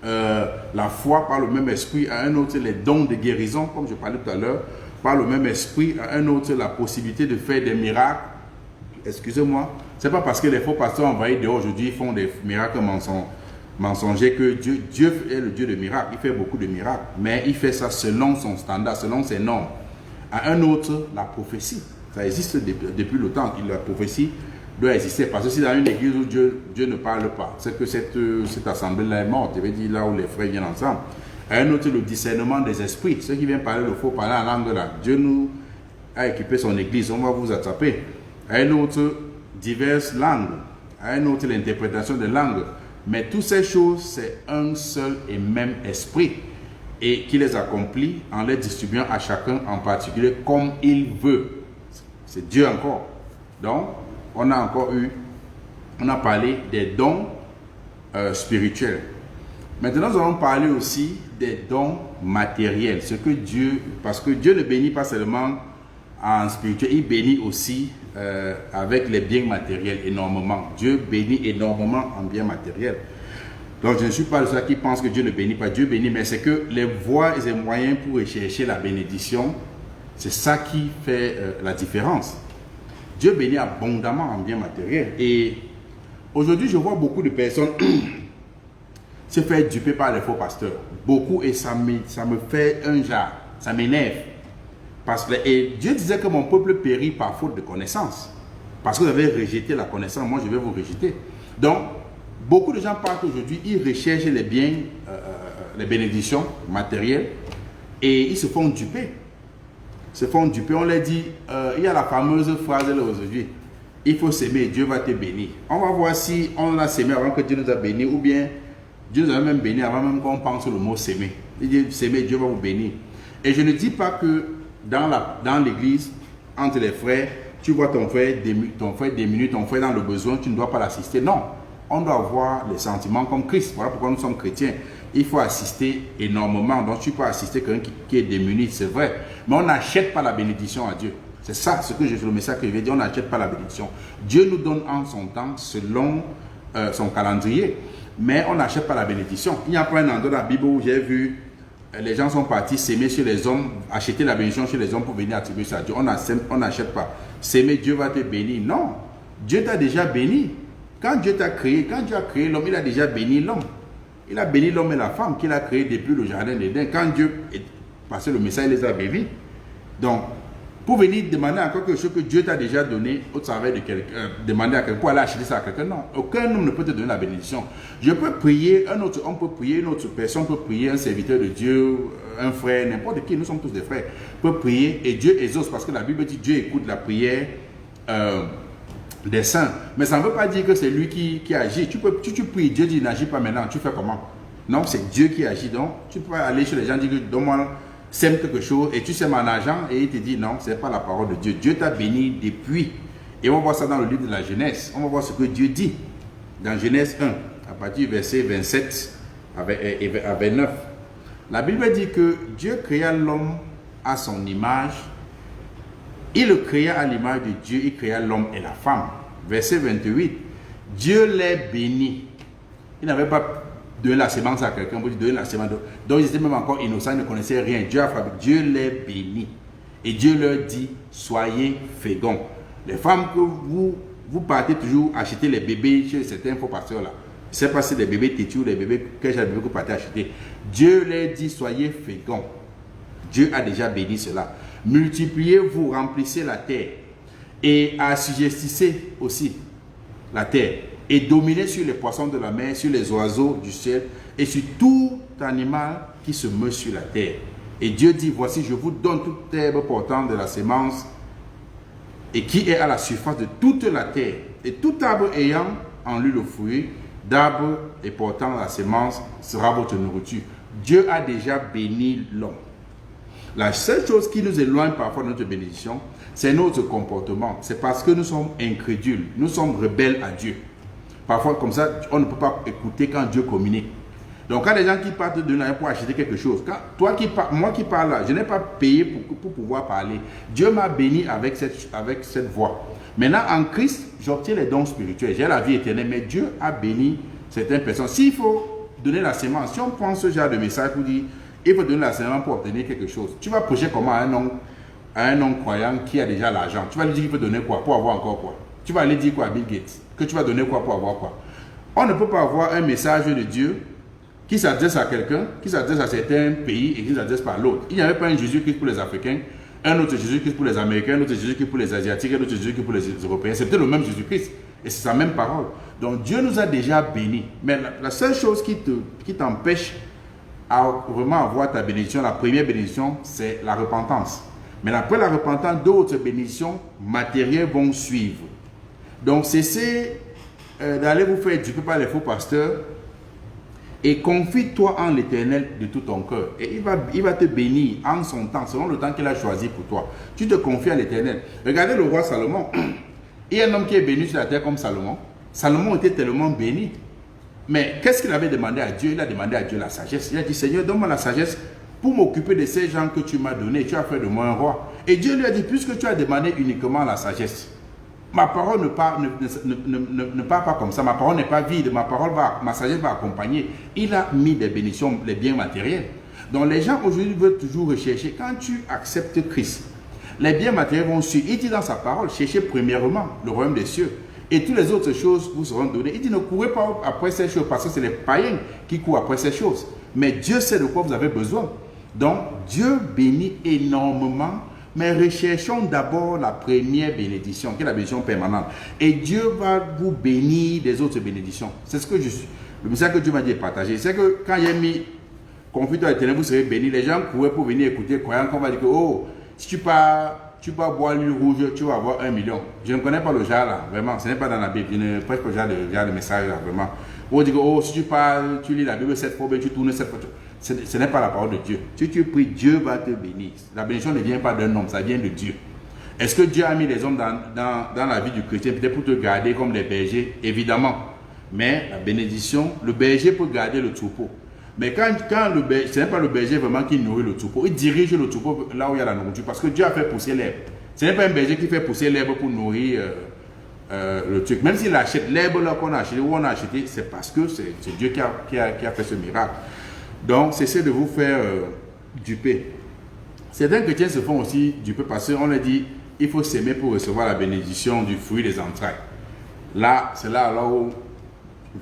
S1: la foi par le même esprit, à un autre, les dons de guérison, comme je parlais tout à l'heure, par le même esprit, à un autre, la possibilité de faire des miracles. Excusez-moi, c'est pas parce que les faux pasteurs envahis dehors aujourd'hui font des miracles mensonger que Dieu est le Dieu de miracles. Il fait beaucoup de miracles, mais il fait ça selon son standard, selon ses normes. À un autre, la prophétie. Ça existe depuis le temps. La prophétie doit exister. Parce que si dans une église où Dieu ne parle pas, c'est que cette assemblée-là est morte. Je veux dire là où les frères viennent ensemble. À un autre, le discernement des esprits. Ceux qui viennent parler le faux, parler en langue là. Dieu nous a équipé son église. On va vous attraper. À un autre, diverses langues. À un autre, l'interprétation des langues. Mais toutes ces choses, c'est un seul et même esprit et qui les accomplit en les distribuant à chacun en particulier comme il veut. C'est Dieu encore. Donc, on a parlé des dons spirituels. Maintenant, nous allons parler aussi des dons matériels. Parce que Dieu ne bénit pas seulement en spirituel, il bénit aussi avec les biens matériels énormément. Dieu bénit énormément en biens matériels. Donc je ne suis pas de ceux qui pensent que Dieu ne bénit pas. Dieu bénit, mais c'est que les voies et les moyens pour rechercher la bénédiction, c'est ça qui fait la différence. Dieu bénit abondamment en biens matériels. Et aujourd'hui, je vois beaucoup de personnes se faire duper par les faux pasteurs. Beaucoup, et ça me fait un genre, ça m'énerve. Et Dieu disait que mon peuple périt par faute de connaissance. Parce que vous avez rejeté la connaissance, moi je vais vous rejeter. Donc, beaucoup de gens partent aujourd'hui, ils recherchent les biens, les bénédictions matérielles, et ils se font duper. On leur dit, il y a la fameuse phrase là aujourd'hui, il faut s'aimer, Dieu va te bénir. On va voir si on a s'aimé avant que Dieu nous a bénis, ou bien Dieu nous a même béni avant même qu'on pense sur le mot s'aimer. Il dit s'aimer, Dieu va vous bénir. Et je ne dis pas que dans l'église, entre les frères, tu vois ton frère diminuer, ton frère dans le besoin, tu ne dois pas l'assister. Non, on doit avoir les sentiments comme Christ. Voilà pourquoi nous sommes chrétiens. Il faut assister énormément. Donc tu peux assister quelqu'un qui est démuni, c'est vrai. Mais on n'achète pas la bénédiction à Dieu. C'est ça, le message que je vais dire, on n'achète pas la bénédiction. Dieu nous donne en son temps, selon son calendrier. Mais on n'achète pas la bénédiction. Il n'y a pas un endroit dans la Bible où j'ai vu les gens sont partis s'aimer sur les hommes, acheter la bénédiction sur les hommes pour venir attribuer ça à Dieu. On n'achète pas. S'aimer, Dieu va te bénir. Non. Dieu t'a déjà béni. Quand Dieu t'a créé, quand Dieu a créé l'homme, il a déjà béni l'homme. Il a béni l'homme et la femme qu'il a créé depuis le jardin d'Éden. Quand Dieu est passé le message, il les a bénis. Donc, pour venir demander encore quelque chose que Dieu t'a déjà donné au travers de quelqu'un, demander à quelqu'un pour aller acheter ça à quelqu'un, non. Aucun homme ne peut te donner la bénédiction. Je peux prier, un autre homme peut prier, une autre personne peut prier, un serviteur de Dieu, un frère, n'importe qui, nous sommes tous des frères, peut prier et Dieu exauce parce que la Bible dit Dieu écoute la prière des saints. Mais ça ne veut pas dire que c'est lui qui agit. Tu pries, Dieu dit n'agis pas maintenant, tu fais comment? Non, c'est Dieu qui agit. Donc, tu peux aller chez les gens et dire donne-moi, sème quelque chose et tu sèmes en argent et il te dit non, ce n'est pas la parole de Dieu. Dieu t'a béni depuis. Et on va voir ça dans le livre de la Genèse. On va voir ce que Dieu dit dans Genèse 1, à partir du verset 27 à 29. La Bible dit que Dieu créa l'homme à son image. Il le créa à l'image de Dieu, il créa l'homme et la femme. Verset 28. Dieu les bénit. Il n'avait pas donné la sémence à quelqu'un, pour donner la sémence. Donc ils étaient même encore innocents, ils ne connaissaient rien. Dieu a fabriqué, Dieu les bénit. Et Dieu leur dit, soyez féconds. Les femmes que vous partez toujours acheter les bébés chez certains faux pasteurs là. Je ne sais pas si les bébés tétus ou les bébés, quel genre de bébés que vous partez acheter. Dieu leur dit, soyez féconds. Dieu a déjà béni cela. Multipliez-vous, remplissez la terre et assujettissez aussi la terre et dominez sur les poissons de la mer, sur les oiseaux du ciel et sur tout animal qui se meut sur la terre. Et Dieu dit, voici, je vous donne toute herbe portant de la sémence et qui est à la surface de toute la terre. Et tout arbre ayant en lui le fruit d'arbre et portant la sémence sera votre nourriture. Dieu a déjà béni l'homme. La seule chose qui nous éloigne parfois de notre bénédiction, c'est notre comportement. C'est parce que nous sommes incrédules, nous sommes rebelles à Dieu. Parfois, comme ça, on ne peut pas écouter quand Dieu communique. Donc, quand les gens qui partent de l'argent pour acheter quelque chose, moi qui parle là, je n'ai pas payé pour pouvoir parler. Dieu m'a béni avec cette voix. Maintenant, en Christ, j'obtiens les dons spirituels. J'ai la vie éternelle, mais Dieu a béni certaines personnes. S'il faut donner la sémence, si on prend ce genre de message pour dire il faut donner la sémence pour obtenir quelque chose, tu vas prêcher comment à un homme croyant qui a déjà l'argent? Tu vas lui dire qu'il peut donner quoi pour avoir encore quoi? Tu vas aller dire quoi à Bill Gates? Que tu vas donner quoi pour avoir quoi? On ne peut pas avoir un message de Dieu qui s'adresse à quelqu'un, qui s'adresse à certains pays et qui s'adresse par l'autre. Il n'y avait pas un Jésus-Christ pour les Africains, un autre Jésus-Christ pour les Américains, un autre Jésus-Christ pour les Asiatiques, un autre Jésus-Christ pour les Européens. C'était le même Jésus-Christ et c'est sa même parole. Donc Dieu nous a déjà bénis. Mais la seule chose qui t'empêche à vraiment avoir ta bénédiction, la première bénédiction, c'est la repentance. Mais après la repentance, d'autres bénédictions matérielles vont suivre. Donc cessez d'aller vous faire duper par les faux pasteurs et confie-toi en l'Éternel de tout ton cœur. Et il va te bénir en son temps, selon le temps qu'il a choisi pour toi. Tu te confies à l'Éternel. Regardez le roi Salomon. Il y a un homme qui est béni sur la terre comme Salomon. Salomon était tellement béni. Mais qu'est-ce qu'il avait demandé à Dieu? Il a demandé à Dieu la sagesse. Il a dit, Seigneur, donne-moi la sagesse pour m'occuper de ces gens que tu m'as donnés. Tu as fait de moi un roi. Et Dieu lui a dit, puisque tu as demandé uniquement la sagesse, ma parole ne part pas comme ça. Ma parole n'est pas vide. Ma sagesse va accompagner. Il a mis des bénédictions, les biens matériels. Donc les gens aujourd'hui veulent toujours rechercher. Quand tu acceptes Christ, Les biens matériels vont suivre. Il dit dans sa parole, cherchez premièrement le royaume des cieux. Et toutes les autres choses vous seront données. Il dit, ne courez pas après ces choses, parce que c'est les païens qui courent après ces choses. Mais Dieu sait de quoi vous avez besoin. Donc, Dieu bénit énormément, mais recherchons d'abord la première bénédiction, qui est la bénédiction permanente. Et Dieu va vous bénir des autres bénédictions. C'est ce que je suis. Le message que Dieu m'a dit est partagé. C'est que quand il y a mis conflit dans les ténèbres, vous serez bénis. Les gens couraient pour venir écouter, croyant qu'on va dire que, oh, si tu vas boire l'huile rouge, tu vas avoir 1 million. Je ne connais pas le genre là, vraiment. Ce n'est pas dans la Bible. Je ne prêche pas le genre de message là, vraiment. On dit que, oh, si tu lis la Bible 7 fois, tu tournes 7 fois. Ce n'est pas la parole de Dieu. Si tu pries, Dieu va te bénir. La bénédiction ne vient pas d'un homme, ça vient de Dieu. Est-ce que Dieu a mis les hommes dans la vie du chrétien, peut-être pour te garder comme des bergers? Évidemment. Mais la bénédiction, le berger peut garder le troupeau. Mais quand le berger, ce n'est pas le berger vraiment qui nourrit le troupeau, il dirige le troupeau là où il y a la nourriture, parce que Dieu a fait pousser l'herbe. Ce n'est pas un berger qui fait pousser l'herbe pour nourrir le truc. Même s'il achète l'herbe là qu'on a acheté, où on a acheté, c'est parce que c'est Dieu qui a fait ce miracle. Donc, cessez de vous faire duper. Certains chrétiens se font aussi duper parce qu'on leur dit, il faut s'aimer pour recevoir la bénédiction du fruit des entrailles. Là, c'est là où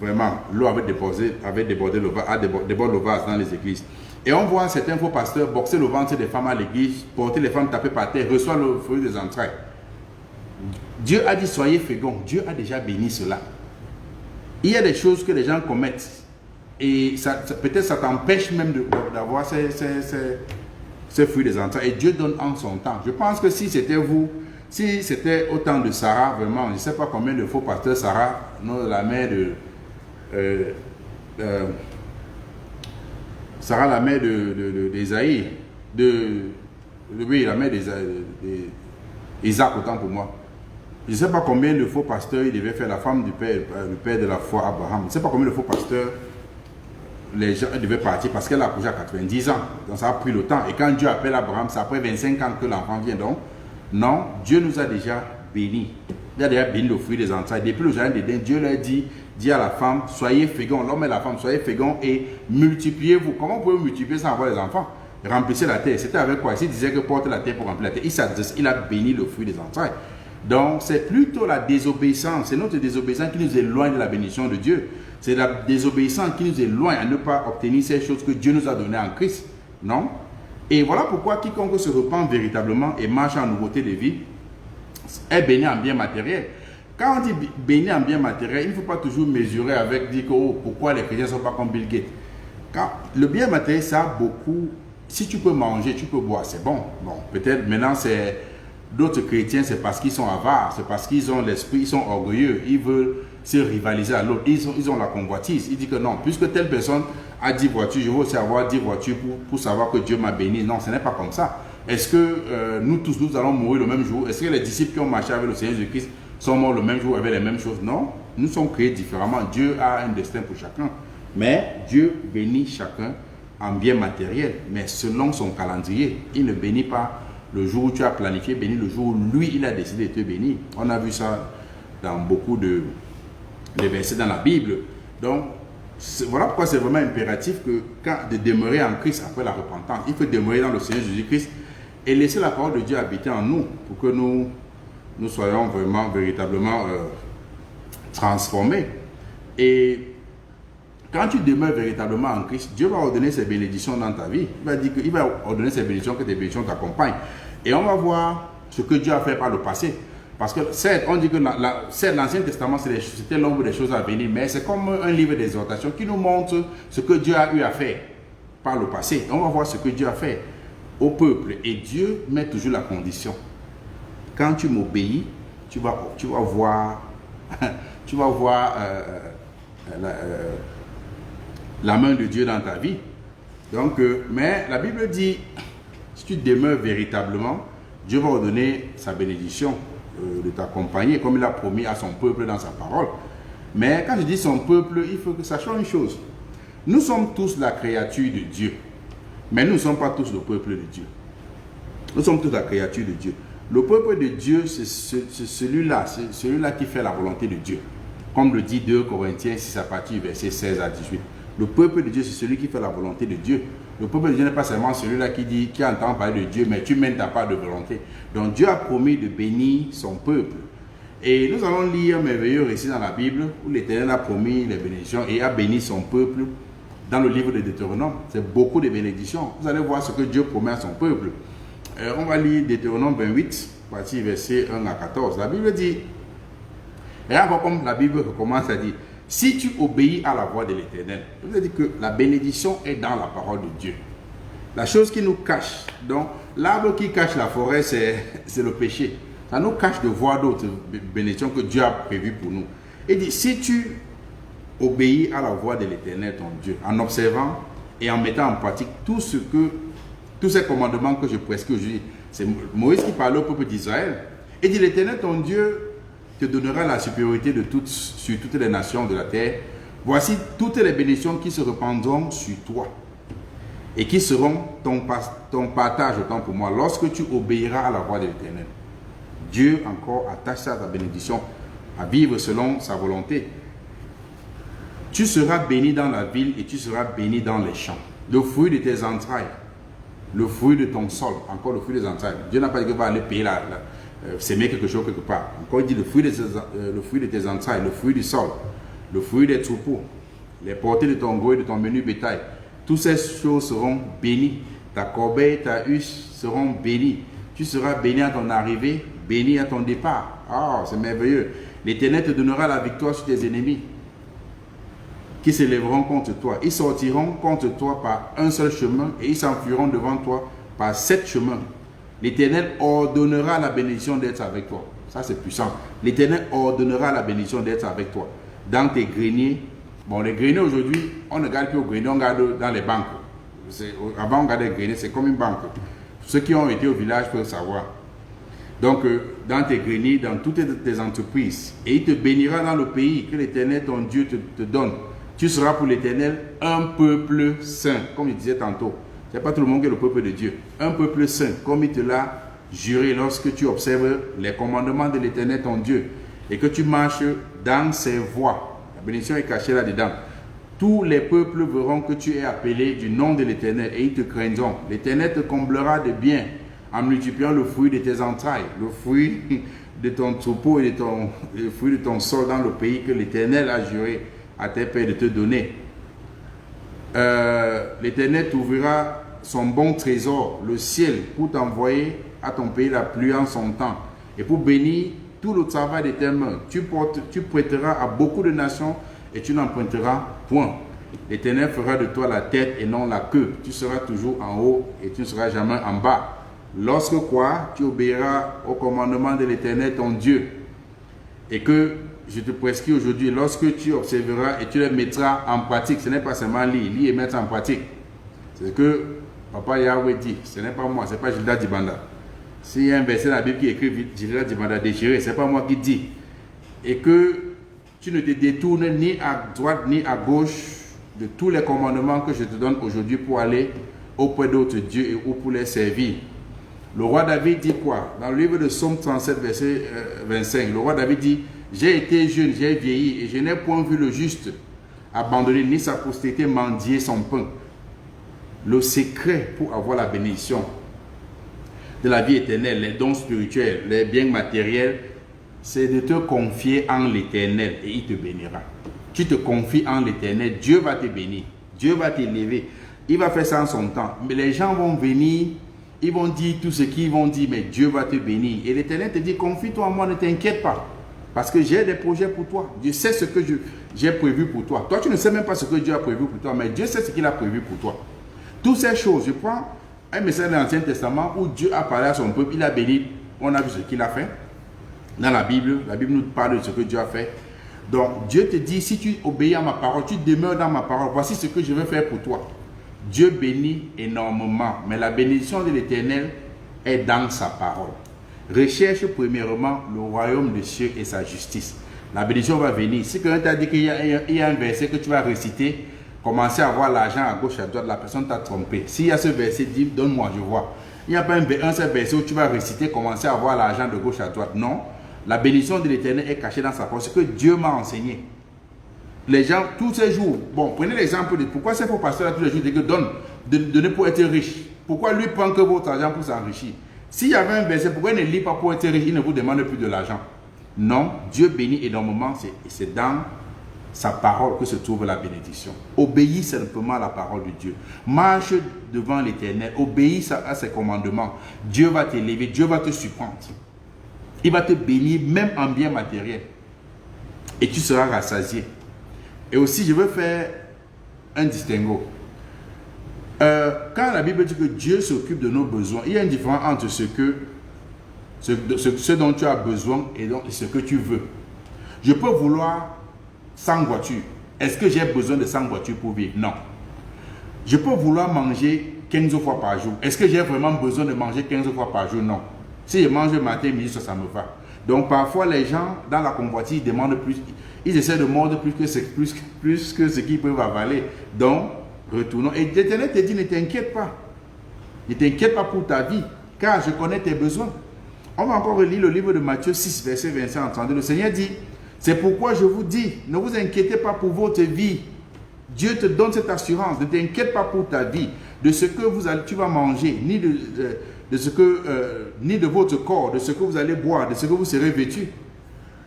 S1: vraiment l'eau avait débordé le vase dans les églises. Et on voit certains faux pasteurs boxer le ventre des femmes à l'église, porter les femmes taper par terre, reçoivent le fruit des entrailles. Dieu a dit, soyez féconds. Dieu a déjà béni cela. Il y a des choses que les gens commettent. Et peut-être ça t'empêche même d'avoir ces fruits des entrailles. Et Dieu donne en son temps. Je pense que si c'était vous, si c'était au temps de Sarah, vraiment, je ne sais pas combien de faux pasteurs Sarah, la mère Sarah, la mère d'Ésaïe, oui, la mère d'Isaac, autant pour moi. Je ne sais pas combien de faux pasteurs il devait faire, la femme du père de la foi, Abraham. Je ne sais pas combien de faux pasteurs les gens devaient partir parce qu'elle a accouché à 90 ans. Donc ça a pris le temps. Et quand Dieu appelle Abraham, c'est après 25 ans que l'enfant vient. Donc, non, Dieu nous a déjà bénis. Il a déjà béni le fruit des entrailles. Depuis le jardin d'Éden, Dieu leur dit à la femme, soyez féconds, l'homme et la femme, soyez féconds et multipliez-vous. Comment vous pouvez multiplier sans avoir des enfants? Remplissez la terre. C'était avec quoi? Il disait que porte la terre pour remplir la terre. Il a béni le fruit des entrailles. Donc, c'est plutôt la désobéissance. C'est notre désobéissance qui nous éloigne de la bénédiction de Dieu. C'est la désobéissance qui nous éloigne à ne pas obtenir ces choses que Dieu nous a données en Christ. Non? Et voilà pourquoi quiconque se repent véritablement et marche en nouveauté de vie est béni en bien matériel. Quand on dit béni en bien matériel, il ne faut pas toujours mesurer avec dire que pourquoi les chrétiens ne sont pas comme Bill Gates. Quand le bien matériel, ça a beaucoup. Si tu peux manger, tu peux boire, c'est bon. Bon, peut-être maintenant c'est d'autres chrétiens, c'est parce qu'ils sont avares, c'est parce qu'ils ont l'esprit, ils sont orgueilleux, ils veulent se rivaliser à l'autre, ils ont la convoitise. Ils disent que non, puisque telle personne a 10 voitures, je veux aussi avoir 10 voitures pour savoir que Dieu m'a béni. Non, ce n'est pas comme ça. Est-ce que nous tous, nous allons mourir le même jour? Est-ce que les disciples qui ont marché avec le Seigneur Jésus-Christ sont morts le même jour avec les mêmes choses? Non, nous sommes créés différemment. Dieu a un destin pour chacun. Mais Dieu bénit chacun en bien matériel, mais selon son calendrier. Il ne bénit pas le jour où tu as planifié, bénit le jour où lui, il a décidé de te bénir. On a vu ça dans beaucoup de versets dans la Bible. Donc, voilà pourquoi c'est vraiment impératif de demeurer en Christ après la repentance. Il faut demeurer dans le Seigneur Jésus-Christ et laisser la parole de Dieu habiter en nous pour que nous soyons vraiment, véritablement transformés. Et quand tu demeures véritablement en Christ, Dieu va ordonner ses bénédictions dans ta vie. Il va dire qu'il va ordonner ses bénédictions, que tes bénédictions t'accompagnent. Et on va voir ce que Dieu a fait par le passé. Parce que certes, on dit que l'Ancien Testament, c'était l'ombre des choses à venir, mais c'est comme un livre d'exhortation qui nous montre ce que Dieu a eu à faire par le passé. On va voir ce que Dieu a fait au peuple. Et Dieu met toujours la condition. Quand tu m'obéis, tu vas voir, la main de Dieu dans ta vie. Donc, mais la Bible dit, si tu demeures véritablement, Dieu va ordonner sa bénédiction de t'accompagner, comme il a promis à son peuple dans sa parole. Mais quand je dis son peuple, il faut que sachions une chose. Nous sommes tous la créature de Dieu, mais nous ne sommes pas tous le peuple de Dieu. Nous sommes tous la créature de Dieu. Le peuple de Dieu, c'est celui-là qui fait la volonté de Dieu. Comme le dit 2 Corinthiens 6 à partir du verset 16 à 18. Le peuple de Dieu, c'est celui qui fait la volonté de Dieu. Le peuple de Dieu n'est pas seulement celui-là qui entend parler de Dieu, mais tu mènes ta part de volonté. Donc Dieu a promis de bénir son peuple. Et nous allons lire un merveilleux récit dans la Bible où l'Éternel a promis les bénédictions et a béni son peuple dans le livre de Deutéronome. C'est beaucoup de bénédictions. Vous allez voir ce que Dieu promet à son peuple. On va lire Deutéronome 28, partie verset 1 à 14. La Bible dit, et encore comme la Bible commence à dire, si tu obéis à la voix de l'Éternel, je vous ai dit que la bénédiction est dans la parole de Dieu. La chose qui nous cache, donc l'arbre qui cache la forêt, c'est le péché. Ça nous cache de voir d'autres bénédictions que Dieu a prévues pour nous. Il dit, si tu obéis à la voix de l'Éternel, ton Dieu, en observant et en mettant en pratique tous ces commandements que je prescris aujourd'hui, c'est Moïse qui parlait au peuple d'Israël. Il dit, l'Éternel, ton Dieu, te donnera la supériorité sur toutes les nations de la terre. Voici toutes les bénédictions qui se répandront sur toi et qui seront ton partage autant pour moi lorsque tu obéiras à la voix de l'Éternel. Dieu encore attache ça à ta bénédiction, à vivre selon sa volonté. Tu seras béni dans la ville et tu seras béni dans les champs. Le fruit de tes entrailles, le fruit de ton sol, encore le fruit des entrailles. Dieu n'a pas dit qu'il va aller payer s'aimer quelque chose quelque part. Encore il dit le fruit de tes entrailles, le fruit du sol, le fruit des troupeaux, les portées de ton gros et de ton menu bétail. Toutes ces choses seront bénies. Ta corbeille, ta huche seront bénies. Tu seras béni à ton arrivée, béni à ton départ. Ah, c'est merveilleux. L'Éternel te donnera la victoire sur tes ennemis qui se lèveront contre toi. Ils sortiront contre toi par un seul chemin et ils s'enfuiront devant toi par 7 chemins. L'Éternel ordonnera la bénédiction d'être avec toi. Ça, c'est puissant. L'Éternel ordonnera la bénédiction d'être avec toi. Dans tes greniers. Bon, les greniers aujourd'hui, on ne garde plus au grenier, on garde dans les banques. Avant, on gardait les greniers, c'est comme une banque. Ceux qui ont été au village peuvent savoir. Donc, dans tes greniers, dans toutes tes entreprises. Et il te bénira dans le pays que l'Éternel, ton Dieu, te donne. Tu seras pour l'Éternel un peuple saint, comme je disais tantôt. Ce n'est pas tout le monde qui est le peuple de Dieu. Un peuple saint, comme il te l'a juré lorsque tu observes les commandements de l'Éternel, ton Dieu, et que tu marches dans ses voies. La bénédiction est cachée là-dedans. Tous les peuples verront que tu es appelé du nom de l'Éternel et ils te craindront. L'Éternel te comblera de bien en multipliant le fruit de tes entrailles, le fruit de ton troupeau et le fruit de ton sol dans le pays que l'Éternel a juré à tes pères de te donner. L'Éternel t'ouvrira son bon trésor, le ciel, pour t'envoyer à ton pays la pluie en son temps et pour bénir tout le travail de tes mains. Tu prêteras à beaucoup de nations et tu n'emprunteras point. L'Éternel fera de toi la tête et non la queue. Tu seras toujours en haut et tu ne seras jamais en bas. Lorsque quoi? Tu obéiras au commandement de l'Éternel ton Dieu et que je te prescris aujourd'hui, lorsque tu observeras et tu les mettras en pratique. Ce n'est pas seulement lire et mettre en pratique. C'est ce que Papa Yahweh dit. Ce n'est pas moi, ce n'est pas Gilda Dibanda. S'il y a un verset dans la Bible qui écrit Gilda Dibanda déchiré, ce n'est pas moi qui dis. Et que tu ne te détournes ni à droite ni à gauche de tous les commandements que je te donne aujourd'hui pour aller auprès d'autres dieux ou pour les servir. Le roi David dit quoi? Dans le livre de Psaume 37, verset 25, le roi David dit: j'ai été jeune, j'ai vieilli et je n'ai point vu le juste abandonner ni sa postérité mendier son pain. Le secret pour avoir la bénédiction de la vie éternelle, les dons spirituels, les biens matériels, c'est de te confier en l'Éternel et il te bénira. Tu te confies en l'Éternel, Dieu va te bénir, Dieu va t'élever, il va faire ça en son temps. Mais les gens vont venir, ils vont dire tout ce qu'ils vont dire, mais Dieu va te bénir. Et l'Éternel te dit: confie-toi en moi, ne t'inquiète pas. Parce que j'ai des projets pour toi. Dieu sait ce que j'ai prévu pour toi. Toi, tu ne sais même pas ce que Dieu a prévu pour toi, mais Dieu sait ce qu'il a prévu pour toi. Toutes ces choses, je prends un message de l'Ancien Testament où Dieu a parlé à son peuple, il a béni, on a vu ce qu'il a fait. Dans la Bible nous parle de ce que Dieu a fait. Donc, Dieu te dit: si tu obéis à ma parole, tu demeures dans ma parole, voici ce que je vais faire pour toi. Dieu bénit énormément, mais la bénédiction de l'Éternel est dans sa parole. Recherche premièrement le royaume des cieux et sa justice. La bénédiction va venir. Si quelqu'un t'a dit qu'il y a un verset que tu vas réciter, commencer à avoir l'argent à gauche, à droite, la personne t'a trompé. S'il y a ce verset, dis: donne-moi, je vois. Il n'y a pas un seul verset où tu vas réciter, commencer à avoir l'argent de gauche à droite. Non. La bénédiction de l'Éternel est cachée dans sa parole. C'est ce que Dieu m'a enseigné. Les gens, tous ces jours, bon, prenez l'exemple de pourquoi ces faux pasteurs-là, tous les jours, que donner pour être riche. Pourquoi lui prend que votre argent pour s'enrichir? S'il y avait un verset, pourquoi il ne lit pas pour être riche, il ne vous demande plus de l'argent? Non, Dieu bénit énormément, c'est dans sa parole que se trouve la bénédiction. Obéis simplement à la parole de Dieu. Marche devant l'Éternel, obéis à ses commandements. Dieu va t'élever, Dieu va te surprendre. Il va te bénir même en bien matériel. Et tu seras rassasié. Et aussi, je veux faire un distinguo. Quand la Bible dit que Dieu s'occupe de nos besoins, il y a une différence entre ce dont tu as besoin et ce que tu veux. Je peux vouloir 100 voitures. Est-ce que j'ai besoin de 100 voitures pour vivre? Non. Je peux vouloir manger 15 fois par jour. Est-ce que j'ai vraiment besoin de manger 15 fois par jour? Non. Si je mange le matin, midi, ça me va. Donc parfois les gens dans la convoitise ils demandent plus, ils essaient de mordre plus que ce qu'ils peuvent avaler. Donc retournons. Et l'Éternel te dit, ne t'inquiète pas. Ne t'inquiète pas pour ta vie, car je connais tes besoins. On va encore relire le livre de Matthieu 6, verset 25, entendez. Le Seigneur dit, c'est pourquoi je vous dis, ne vous inquiétez pas pour votre vie. Dieu te donne cette assurance. Ne t'inquiète pas pour ta vie, de ce que tu vas manger, ni de votre corps, de ce que vous allez boire, de ce que vous serez vêtu.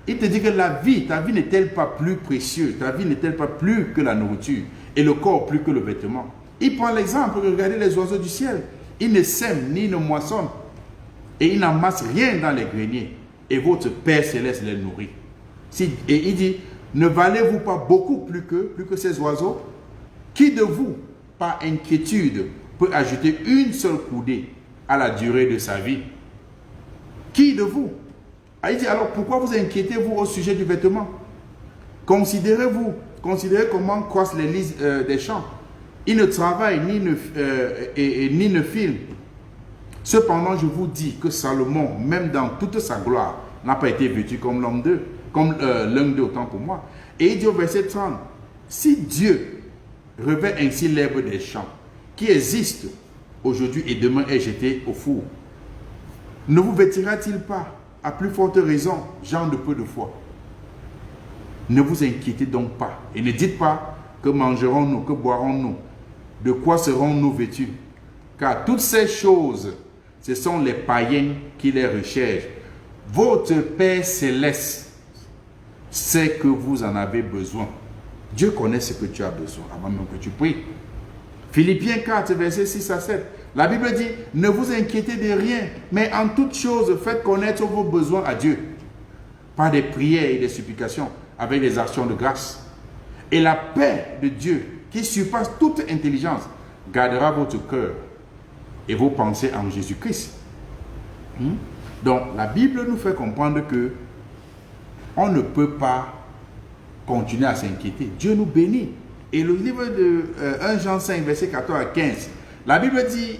S1: Il te dit que ta vie n'est-elle pas plus précieuse, ta vie n'est-elle pas plus que la nourriture, et le corps plus que le vêtement. Il prend l'exemple, regardez les oiseaux du ciel. Ils ne sèment ni ne moissonnent, et ils n'amassent rien dans les greniers, et votre Père Céleste les nourrit. Et il dit, ne valez-vous pas beaucoup plus que ces oiseaux? Qui de vous, par inquiétude, peut ajouter une seule coudée à la durée de sa vie? Qui de vous? Il dit, alors pourquoi vous inquiétez-vous au sujet du vêtement? Considérez comment croissent les lys des champs. Ils ne travaillent ni ne filent. Cependant, je vous dis que Salomon, même dans toute sa gloire, n'a pas été vêtu comme l'un d'eux, autant pour moi. Et il dit au verset 30, si Dieu revêt ainsi l'herbe des champs, qui existe aujourd'hui et demain est jetée au four, ne vous vêtira-t-il pas, à plus forte raison, gens de peu de foi? Ne vous inquiétez donc pas, et ne dites pas que mangerons-nous, que boirons-nous, de quoi serons-nous vêtus? Car toutes ces choses, ce sont les païens qui les recherchent. Votre Père Céleste sait que vous en avez besoin. Dieu connaît ce que tu as besoin avant même que tu pries. Philippiens 4, versets 6 à 7. La Bible dit, ne vous inquiétez de rien, mais en toutes choses, faites connaître vos besoins à Dieu, par des prières et des supplications, avec des actions de grâce. Et la paix de Dieu, qui surpasse toute intelligence, gardera votre cœur et vos pensées en Jésus-Christ. Donc, la Bible nous fait comprendre que on ne peut pas continuer à s'inquiéter. Dieu nous bénit. Et le livre de 1 Jean 5, verset 14 à 15, la Bible dit,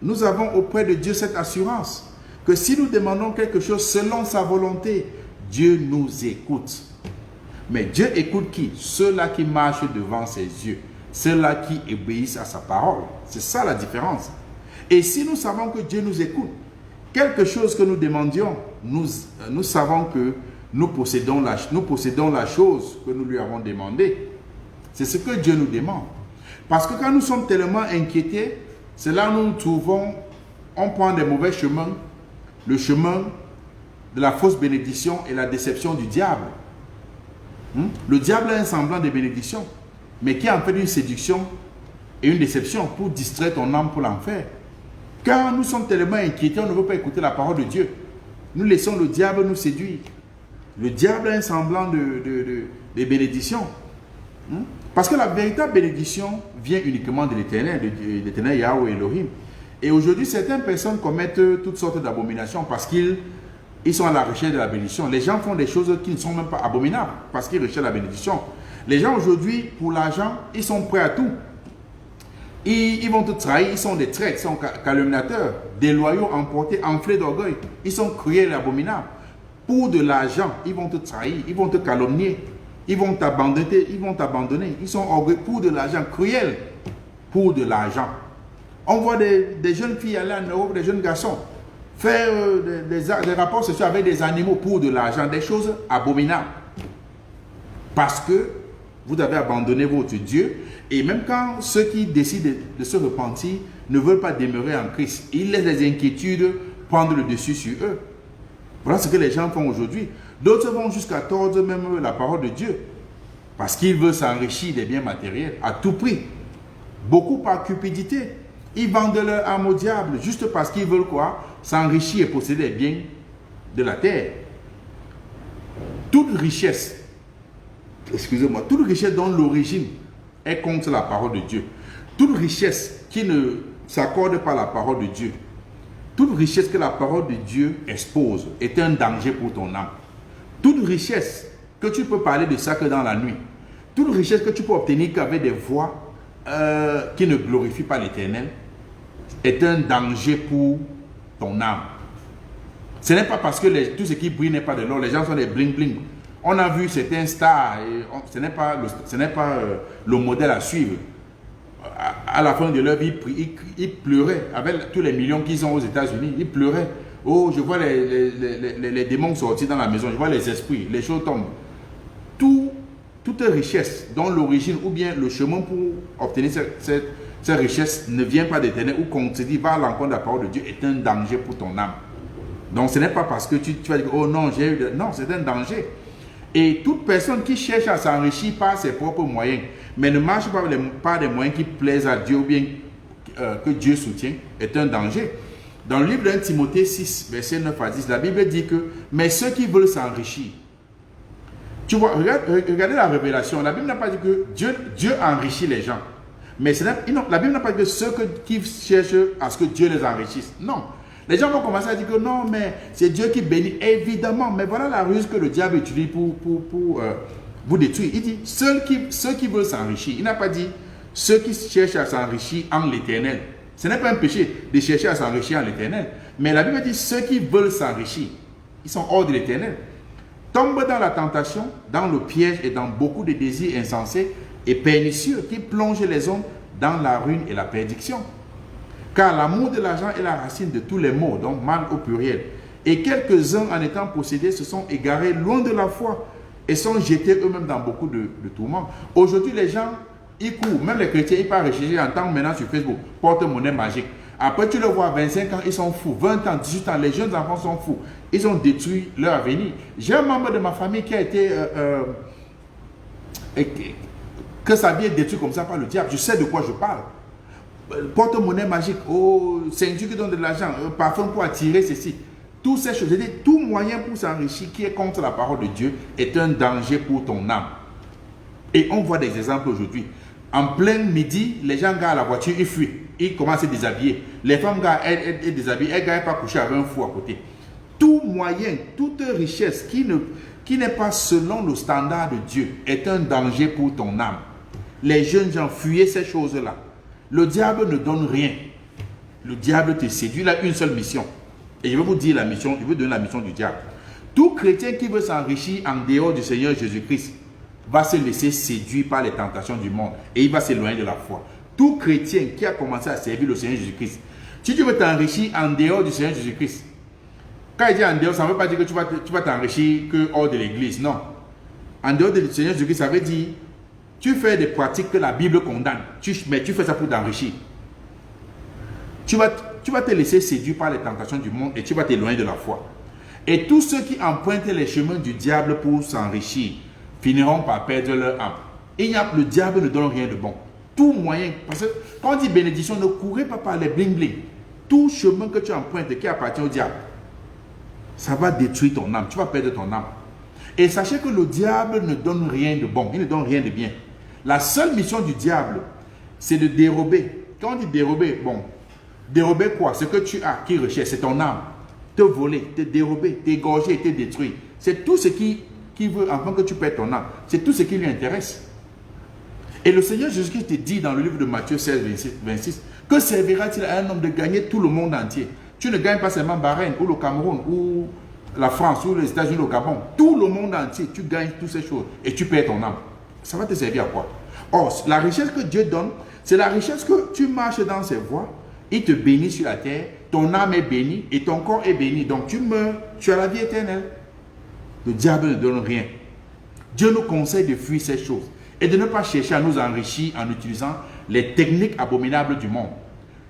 S1: nous avons auprès de Dieu cette assurance, que si nous demandons quelque chose selon sa volonté, Dieu nous écoute. Mais Dieu écoute qui? Ceux-là qui marchent devant ses yeux, ceux-là qui obéissent à sa parole. C'est ça la différence. Et si nous savons que Dieu nous écoute, quelque chose que nous demandions, nous savons que nous possédons la chose que nous lui avons demandée. C'est ce que Dieu nous demande. Parce que quand nous sommes tellement inquiétés, c'est là où nous trouvons, on prend des mauvais chemins, le chemin de la fausse bénédiction et la déception du diable. Le diable a un semblant de bénédiction, mais qui est en fait une séduction et une déception pour distraire ton âme pour l'enfer. Quand nous sommes tellement inquiétés, on ne veut pas écouter la parole de Dieu. Nous laissons le diable nous séduire. Le diable a un semblant de bénédiction. Parce que la véritable bénédiction vient uniquement de l'Éternel, de l'Éternel Yahweh Elohim. Et aujourd'hui, certaines personnes commettent toutes sortes d'abominations parce qu'ils sont à la recherche de la bénédiction. Les gens font des choses qui ne sont même pas abominables parce qu'ils recherchent la bénédiction. Les gens aujourd'hui, pour l'argent, ils sont prêts à tout. Ils vont te trahir, ils sont des traîtres, ils sont calomniateurs, déloyaux, emportés, enflés d'orgueil. Ils sont cruels et abominables. Pour de l'argent, ils vont te trahir, ils vont te calomnier, ils vont t'abandonner. Ils sont orgueilleux pour de l'argent, cruels pour de l'argent. On voit des jeunes filles aller en Europe, des jeunes garçons, faire des rapports sociaux avec des animaux pour de l'argent, des choses abominables. Parce que Vous avez abandonné votre Dieu. Et même quand ceux qui décident de se repentir ne veulent pas demeurer en Christ, ils laissent les inquiétudes prendre le dessus sur eux. Voilà ce que les gens font aujourd'hui. D'autres vont jusqu'à tordre même la parole de Dieu. Parce qu'ils veulent s'enrichir des biens matériels à tout prix. Beaucoup par cupidité. Ils vendent leur âme au diable juste parce qu'ils veulent quoi? S'enrichir et posséder les biens de la terre. Toute richesse, excusez-moi, toute richesse dont l'origine est contre la parole de Dieu, toute richesse qui ne s'accorde pas à la parole de Dieu, toute richesse que la parole de Dieu expose est un danger pour ton âme. Toute richesse que tu peux parler de ça que dans la nuit, toute richesse que tu peux obtenir qu'avec des voix qui ne glorifient pas l'Éternel, est un danger pour ton âme. Ce n'est pas parce que tout ce qui brille n'est pas de l'or, les gens sont des bling-bling. On a vu certains stars, ce n'est pas le modèle à suivre. À la fin de leur vie, ils pleuraient avec tous les millions qu'ils ont aux États-Unis. Ils pleuraient. Oh, je vois les démons sortir dans la maison, je vois les esprits, les choses tombent. Toute richesse dont l'origine ou bien le chemin pour obtenir cette richesse ne vient pas d'Éternel ou contredit, va à l'encontre de la parole de Dieu, est un danger pour ton âme. Donc ce n'est pas parce que tu vas dire, oh non, j'ai eu... Non, c'est un danger. Et toute personne qui cherche à s'enrichir par ses propres moyens, mais ne marche pas par des moyens qui plaisent à Dieu ou bien que Dieu soutient, est un danger. Dans le livre de 1 Timothée 6, verset 9 à 10, la Bible dit que, mais ceux qui veulent s'enrichir, tu vois, regardez la révélation, la Bible n'a pas dit que Dieu enrichit les gens. Mais la Bible n'a pas dit que ceux qui cherchent à ce que Dieu les enrichisse. Non. Les gens vont commencer à dire que non, mais c'est Dieu qui bénit. Évidemment, mais voilà la ruse que le diable utilise pour vous détruire. Il dit ceux qui veulent s'enrichir. Il n'a pas dit ceux qui cherchent à s'enrichir en l'Éternel. Ce n'est pas un péché de chercher à s'enrichir en l'Éternel. Mais la Bible dit ceux qui veulent s'enrichir, ils sont hors de l'Éternel. Tombent dans la tentation, dans le piège et dans beaucoup de désirs insensés et pernicieux qui plongent les hommes dans la ruine et la perdition. Car l'amour de l'argent est la racine de tous les maux, donc mal au pluriel. Et quelques-uns, en étant possédés, se sont égarés loin de la foi et sont jetés eux-mêmes dans beaucoup de tourments. Aujourd'hui, les gens, ils courent, même les chrétiens, ils partent rechercher en temps maintenant sur Facebook, porte-monnaie magique. Après, tu le vois, 25 ans, ils sont fous. 20 ans, 18 ans, les jeunes enfants sont fous. Ils ont détruit leur avenir. J'ai un membre de ma famille qui a été... que sa vie est détruite comme ça par le diable. Je sais de quoi je parle. Porte-monnaie magique, oh, ceinture qui donne de l'argent, parfum pour attirer ceci. Toutes ces choses, tout moyen pour s'enrichir qui est contre la parole de Dieu est un danger pour ton âme. Et on voit des exemples aujourd'hui. En plein midi, les gens gardent la voiture, ils fuient. Ils commencent à se déshabiller. Les femmes gardent, elles déshabillent, elles ne gagnent pas coucher avec un fou à côté. Tout moyen, toute richesse qui n'est pas selon le standard de Dieu est un danger pour ton âme. Les jeunes gens fuyaient ces choses-là. Le diable ne donne rien. Le diable te séduit. Il a une seule mission. Et je vais vous dire la mission, je vais donner la mission du diable. Tout chrétien qui veut s'enrichir en dehors du Seigneur Jésus-Christ va se laisser séduire par les tentations du monde et il va s'éloigner de la foi. Tout chrétien qui a commencé à servir le Seigneur Jésus-Christ, si tu veux t'enrichir en dehors du Seigneur Jésus-Christ, quand il dit en dehors, ça ne veut pas dire que tu vas t'enrichir que hors de l'église, non. En dehors du Seigneur Jésus-Christ, ça veut dire tu fais des pratiques que la Bible condamne, mais tu fais ça pour t'enrichir. Tu vas te laisser séduire par les tentations du monde et tu vas t'éloigner de la foi. Et tous ceux qui empruntent les chemins du diable pour s'enrichir finiront par perdre leur âme. Le diable ne donne rien de bon. Tout moyen, parce que quand on dit bénédiction, ne courez pas par les bling-bling. Tout chemin que tu empruntes qui appartient au diable, ça va détruire ton âme. Tu vas perdre ton âme. Et sachez que le diable ne donne rien de bon. Il ne donne rien de bien. La seule mission du diable, c'est de dérober. Quand on dit dérober, bon, dérober quoi? Ce que tu as qui recherche, c'est ton âme. Te voler, te dérober, t'égorger, te détruire. C'est tout ce qui veut, afin que tu perdes ton âme. C'est tout ce qui lui intéresse. Et le Seigneur Jésus-Christ te dit dans le livre de Matthieu 16, 26, que servira-t-il à un homme de gagner tout le monde entier? Tu ne gagnes pas seulement Bahreïn, ou le Cameroun, ou la France, ou les États-Unis, le Gabon. Tout le monde entier, tu gagnes toutes ces choses et tu perds ton âme. Ça va te servir à quoi? Or, la richesse que Dieu donne, c'est la richesse que tu marches dans ses voies. Il te bénit sur la terre, ton âme est bénie et ton corps est béni. Donc tu meurs, tu as la vie éternelle. Le diable ne donne rien. Dieu nous conseille de fuir ces choses. et de ne pas chercher à nous enrichir en utilisant les techniques abominables du monde.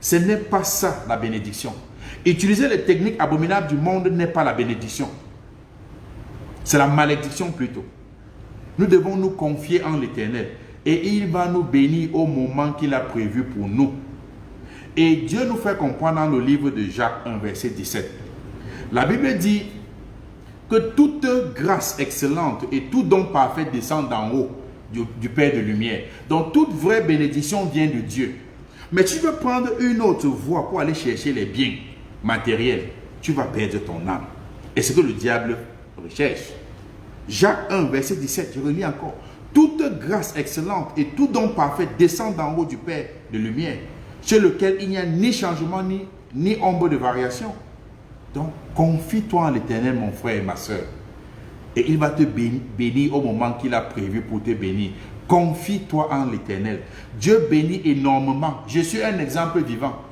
S1: Ce n'est pas ça la bénédiction. Utiliser les techniques abominables du monde n'est pas la bénédiction. C'est la malédiction plutôt. Nous devons nous confier en l'Éternel et il va nous bénir au moment qu'il a prévu pour nous. Et Dieu nous fait comprendre dans le livre de Jacques 1, verset 17. La Bible dit que toute grâce excellente et tout don parfait descend d'en haut du Père de lumière. Donc toute vraie bénédiction vient de Dieu. Mais tu veux prendre une autre voie pour aller chercher les biens matériels, tu vas perdre ton âme. Et c'est ce que le diable recherche. Jacques 1, verset 17, je relis encore. Toute grâce excellente et tout don parfait descend d'en haut du Père de lumière, chez lequel il n'y a ni changement ni ombre de variation. Donc, confie-toi en l'Éternel, mon frère et ma soeur. Et il va te bénir au moment qu'il a prévu pour te bénir. Confie-toi en l'Éternel. Dieu bénit énormément. Je suis un exemple vivant.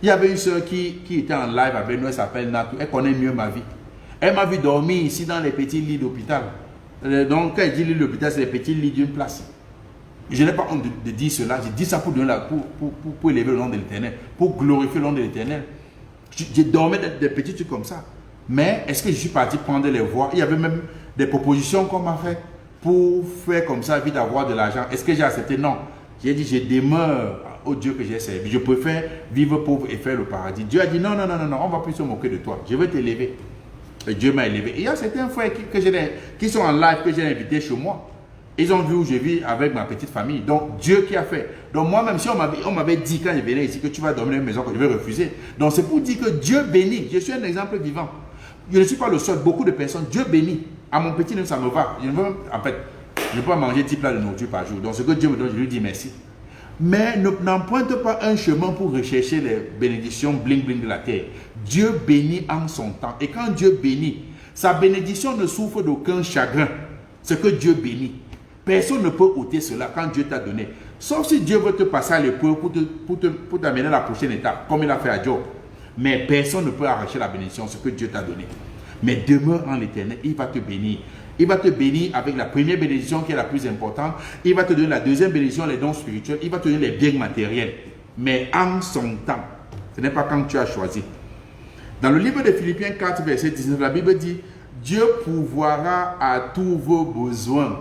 S1: Il y avait une soeur qui était en live avec nous, elle s'appelle Natou. Elle connaît mieux ma vie. Elle m'a vu dormir ici dans les petits lits d'hôpital. Donc, quand elle dit lit d'hôpital, c'est les petits lits d'une place. Je n'ai pas honte de dire cela. Je dis ça pour élever le nom de l'Éternel, pour glorifier le nom de l'Éternel. J'ai dormi des petits trucs comme ça. Mais est-ce que je suis parti prendre les voies? Il y avait même des propositions qu'on m'a fait pour faire comme ça, vite avoir de l'argent. Est-ce que j'ai accepté? Non. J'ai dit, je demeure au Dieu que j'ai servi. Je préfère vivre pauvre et faire le paradis. Dieu a dit, non, on ne va plus se moquer de toi. Je vais t'élever. Et Dieu m'a élevé. Et il y a certains frères qui sont en live que j'ai invités chez moi. Ils ont vu où je vis avec ma petite famille. Donc, Dieu qui a fait. Donc, moi-même, si on m'avait dit quand je venais ici que tu vas dormir dans une maison, que je vais refuser. Donc, c'est pour dire que Dieu bénit. Je suis un exemple vivant. Je ne suis pas le seul. Beaucoup de personnes, Dieu bénit. À mon petit, ça me va. Je ne veux, en fait, je ne peux pas manger 10 plats de nourriture par jour. Donc, ce que Dieu me donne, je lui dis merci. Mais n'emprunte pas un chemin pour rechercher les bénédictions bling-bling de la terre. Dieu bénit en son temps. Et quand Dieu bénit, sa bénédiction ne souffre d'aucun chagrin. C'est que Dieu bénit. Personne ne peut ôter cela quand Dieu t'a donné. Sauf si Dieu veut te passer à l'épreuve pour t'amener à la prochaine étape, comme il a fait à Job. Mais personne ne peut arracher la bénédiction, ce que Dieu t'a donné. Mais demeure en l'Éternel, il va te bénir. Il va te bénir avec la première bénédiction qui est la plus importante. Il va te donner la deuxième bénédiction, les dons spirituels. Il va te donner les biens matériels. Mais en son temps. Ce n'est pas quand tu as choisi. Dans le livre de Philippiens 4, verset 19, la Bible dit, Dieu pourvoira à tous vos besoins,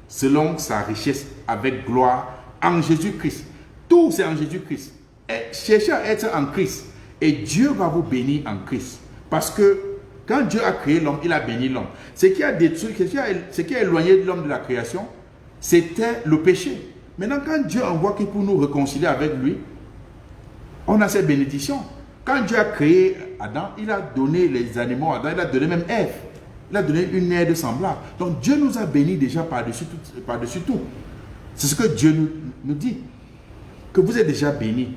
S1: selon sa richesse avec gloire en Jésus-Christ. Tout c'est en Jésus-Christ. Cherchez à être en Christ. Et Dieu va vous bénir en Christ. Parce que quand Dieu a créé l'homme, il a béni l'homme. Ce qui a détruit, ce qui a éloigné l'homme de la création, c'était le péché. Maintenant, quand Dieu envoie qui pour nous réconcilier avec lui, on a cette bénédiction. Quand Dieu a créé Adam, il a donné les animaux à Adam, il a donné même Ève. Il a donné une aide semblable. Donc Dieu nous a bénis déjà par-dessus tout. C'est ce que Dieu nous dit. Que vous êtes déjà bénis.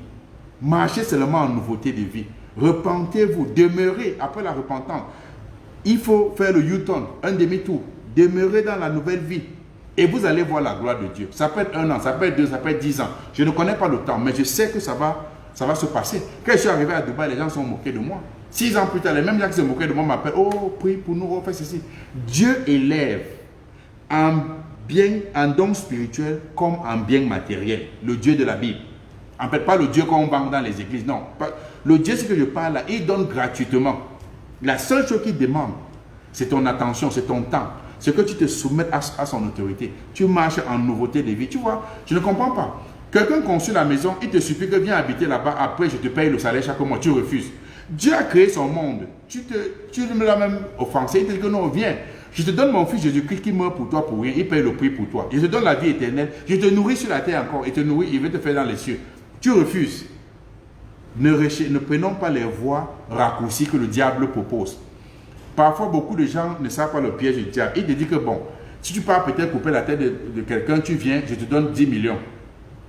S1: Marchez seulement en nouveauté de vie. Repentez-vous, demeurez après la repentance. Il faut faire le U-turn, un demi-tour. Demeurez dans la nouvelle vie. Et vous allez voir la gloire de Dieu. Ça peut être 1 an, ça peut être 2, ça peut être 10 ans. Je ne connais pas le temps, mais je sais que ça va se passer. Quand je suis arrivé à Dubaï, les gens sont moqués de moi. 6 ans plus tard, les mêmes gens qui se moquaient de moi m'appellent. Oh, prie pour nous, on fait ceci. Dieu élève en don spirituel comme en bien matériel. Le Dieu de la Bible. En fait, pas le Dieu qu'on vend dans les églises, non. Le Dieu, ce que je parle là, il donne gratuitement. La seule chose qu'il demande, c'est ton attention, c'est ton temps. C'est que tu te soumettes à son autorité. Tu marches en nouveauté de vie. Tu vois, je ne comprends pas. Quelqu'un construit la maison, il te supplie que viens habiter là-bas, après je te paye le salaire chaque mois, tu refuses. Dieu a créé son monde. Tu me l'as même offensé, il te dit que non, viens. Je te donne mon fils Jésus-Christ qui meurt pour toi pour rien, il paye le prix pour toi. Je te donne la vie éternelle, je te nourris sur la terre encore, il te nourrit, il veut te faire dans les cieux. Tu refuses. Ne prenons pas les voies raccourcies que le diable propose. Parfois, beaucoup de gens ne savent pas le piège du diable. Il te dit que bon, si tu pars peut-être couper la tête de quelqu'un, tu viens, je te donne 10 millions.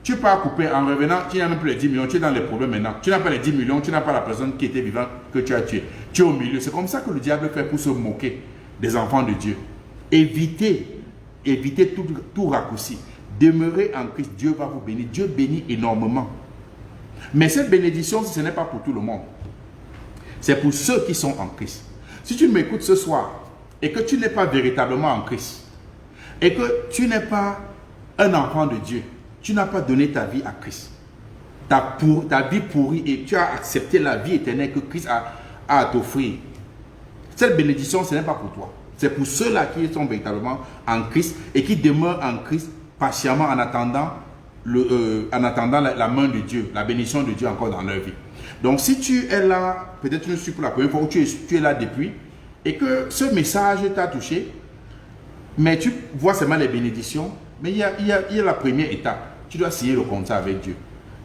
S1: Tu pars couper, en revenant, tu n'as même plus les 10 millions, tu es dans les problèmes maintenant. Tu n'as pas les 10 millions, tu n'as pas la personne qui était vivante que tu as tuée. Tu es au milieu. C'est comme ça que le diable fait pour se moquer des enfants de Dieu. Évitez tout raccourci. Demeurez en Christ, Dieu va vous bénir. Dieu bénit énormément. Mais cette bénédiction, ce n'est pas pour tout le monde. C'est pour ceux qui sont en Christ. Si tu m'écoutes ce soir et que tu n'es pas véritablement en Christ, et que tu n'es pas un enfant de Dieu, tu n'as pas donné ta vie à Christ, ta vie pourrie, et tu as accepté la vie éternelle que Christ a à t'offrir, cette bénédiction, ce n'est pas pour toi. C'est pour ceux-là qui sont véritablement en Christ et qui demeurent en Christ patiemment en attendant, la main de Dieu, la bénédiction de Dieu encore dans leur vie. Donc si tu es là, peut-être tu ne suis pour la première fois, ou tu es là depuis, et que ce message t'a touché, mais tu vois seulement les bénédictions, mais il y a la première étape. Tu dois signer le contrat avec Dieu.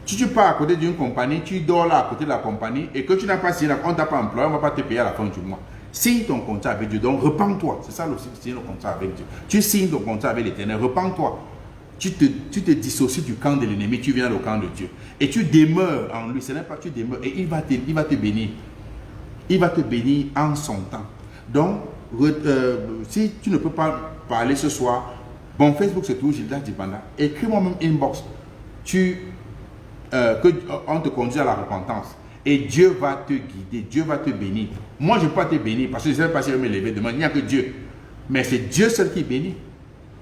S1: Si tu pars à côté d'une compagnie, tu dors là à côté de la compagnie, et que tu n'as pas signé, on ne t'a pas employé, on ne va pas te payer à la fin du mois. Signe ton contrat avec Dieu. Donc, repens-toi. C'est ça aussi, signer le contrat avec Dieu. Tu signes ton contrat avec l'Éternel. Repens-toi. Tu te dissocies du camp de l'ennemi. Tu viens au camp de Dieu. Et tu demeures en lui. Ce n'est pas tu demeures. Et il va te bénir. Il va te bénir en son temps. Donc, si tu ne peux pas parler ce soir, bon, Facebook, c'est toujours Gildas Dibanda. Écris-moi même inbox. On te conduit à la repentance. Et Dieu va te guider, Dieu va te bénir. Moi, je ne peux pas te bénir parce que je ne sais pas si je vais me lever demain. Il n'y a que Dieu. Mais c'est Dieu seul qui bénit.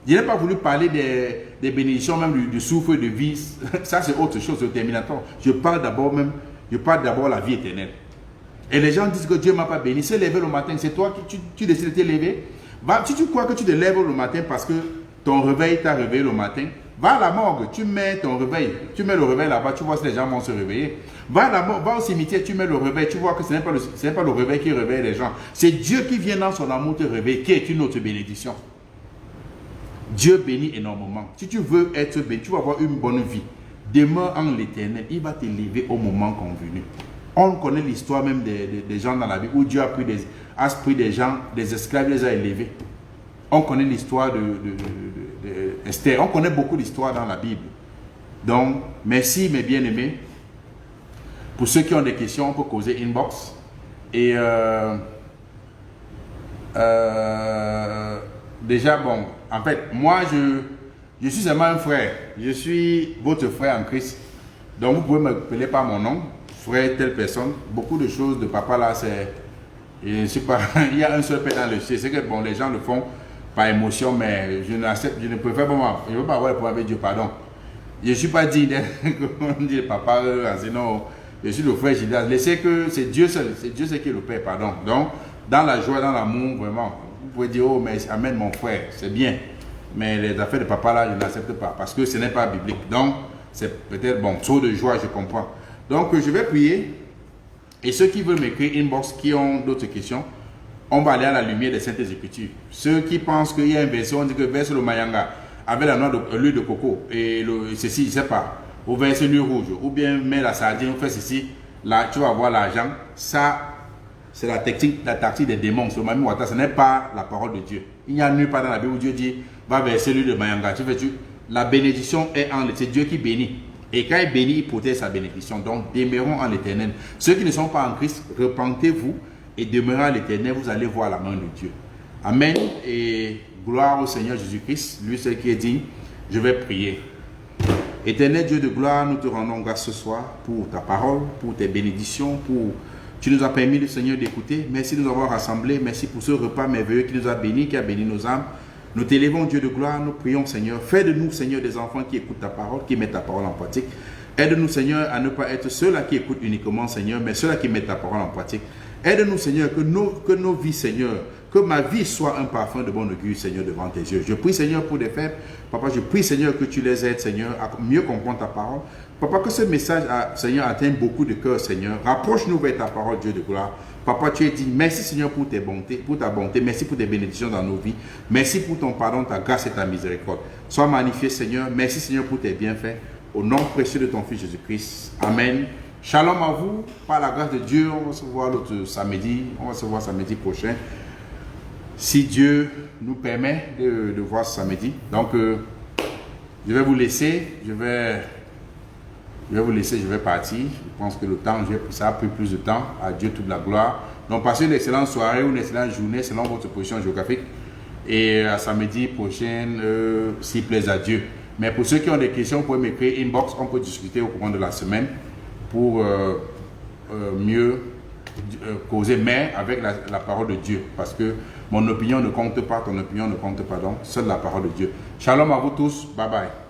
S1: Je n'ai pas voulu parler des bénédictions, même du souffle de vie. Ça, c'est autre chose, c'est terminatoire. Je parle d'abord la vie éternelle. Et les gens disent que Dieu ne m'a pas béni. Se lever le matin, c'est toi qui tu décides de te lever. Si tu crois que tu te lèves le matin parce que ton réveil t'a réveillé le matin, va à la morgue, tu mets ton réveil, tu mets le réveil là-bas, tu vois si les gens vont se réveiller. Va au cimetière, tu mets le réveil, tu vois que ce n'est pas le réveil qui réveille les gens. C'est Dieu qui vient dans son amour te réveiller, qui est une autre bénédiction. Dieu bénit énormément. Si tu veux être béni, tu vas avoir une bonne vie. Demeure en l'Éternel, il va te lever au moment convenu. On connaît l'histoire même des gens dans la Bible où Dieu a pris des gens, des esclaves, les a élevés. On connaît l'histoire de Esther. On connaît beaucoup d'histoires dans la Bible. Donc, merci mes bien-aimés. Pour ceux qui ont des questions, on peut causer inbox. Et déjà, bon, en fait, moi, je suis seulement un frère. Je suis votre frère en Christ. Donc, vous pouvez m'appeler par mon nom, frère telle personne. Beaucoup de choses de papa là, c'est... Je ne sais pas, il y a un seul père dans le ciel. C'est que, bon, les gens le font par émotion, mais je ne préfère pas, je ne veux pas avoir le problème avec Dieu, pardon. Je ne suis pas dit, comme dit le papa, sinon, je suis le frère Gildas. Laissez que c'est Dieu seul, c'est Dieu seul qui est le Père, pardon. Donc, dans la joie, dans l'amour, vraiment, vous pouvez dire, oh, mais amène mon frère, c'est bien. Mais les affaires de papa là, je n'accepte pas, parce que ce n'est pas biblique. Donc, c'est peut-être, bon, trop de joie, je comprends. Donc, je vais prier. Et ceux qui veulent m'écrire inbox, qui ont d'autres questions, on va aller à la lumière des Saintes Écritures. Ceux qui pensent qu'il y a un verset, on dit que verse le mayanga avec la noix de l'huile de coco et ceci, je ne sais pas, ou verse l'huile rouge, ou bien met la sardine, on fait ceci, là tu vas avoir l'argent. Ça, c'est la tactique des démons. Ce n'est pas la parole de Dieu. Il n'y a nulle part dans la Bible où Dieu dit va verser l'huile de mayanga. La bénédiction est en c'est Dieu qui bénit. Et quand il bénit, il protège sa bénédiction. Donc, demeurons en l'Éternel. Ceux qui ne sont pas en Christ, repentez-vous et demeurez en l'Éternel. Vous allez voir la main de Dieu. Amen. Et gloire au Seigneur Jésus-Christ, lui seul qui est digne. Je vais prier. Éternel Dieu de gloire, nous te rendons grâce ce soir pour ta parole, pour tes bénédictions, tu nous as permis, le Seigneur, d'écouter. Merci de nous avoir rassemblés. Merci pour ce repas merveilleux qui nous a bénis, qui a béni nos âmes. Nous t'élevons, Dieu de gloire, nous prions, Seigneur. Fais de nous, Seigneur, des enfants qui écoutent ta parole, qui mettent ta parole en pratique. Aide-nous, Seigneur, à ne pas être ceux-là qui écoutent uniquement, Seigneur, mais ceux-là qui mettent ta parole en pratique. Aide-nous, Seigneur, que nos vies, Seigneur, que ma vie soit un parfum de bon augure, Seigneur, devant tes yeux. Je prie, Seigneur, pour des faibles. Papa, je prie, Seigneur, que tu les aides, Seigneur, à mieux comprendre ta parole. Papa, que ce message, Seigneur, atteigne beaucoup de cœurs, Seigneur. Rapproche-nous vers ta parole, Dieu de gloire. Papa, tu es dit, merci Seigneur pour tes bontés, pour ta bonté, merci pour tes bénédictions dans nos vies, merci pour ton pardon, ta grâce et ta miséricorde. Sois magnifié Seigneur, merci Seigneur pour tes bienfaits, au nom précieux de ton Fils Jésus-Christ. Amen. Shalom à vous, par la grâce de Dieu, on va se voir l'autre samedi, on va se voir samedi prochain, si Dieu nous permet de voir ce samedi. Donc, je vais vous laisser, je vais partir. Je pense que le temps, ça a pris plus de temps. À Dieu toute la gloire. Donc, passez une excellente soirée ou une excellente journée selon votre position géographique. Et à samedi prochain, s'il plaise à Dieu. Mais pour ceux qui ont des questions, vous pouvez m'écrire inbox. On peut discuter au courant de la semaine pour mieux causer, mais avec la parole de Dieu. Parce que mon opinion ne compte pas, ton opinion ne compte pas. Donc, seule la parole de Dieu. Shalom à vous tous. Bye bye.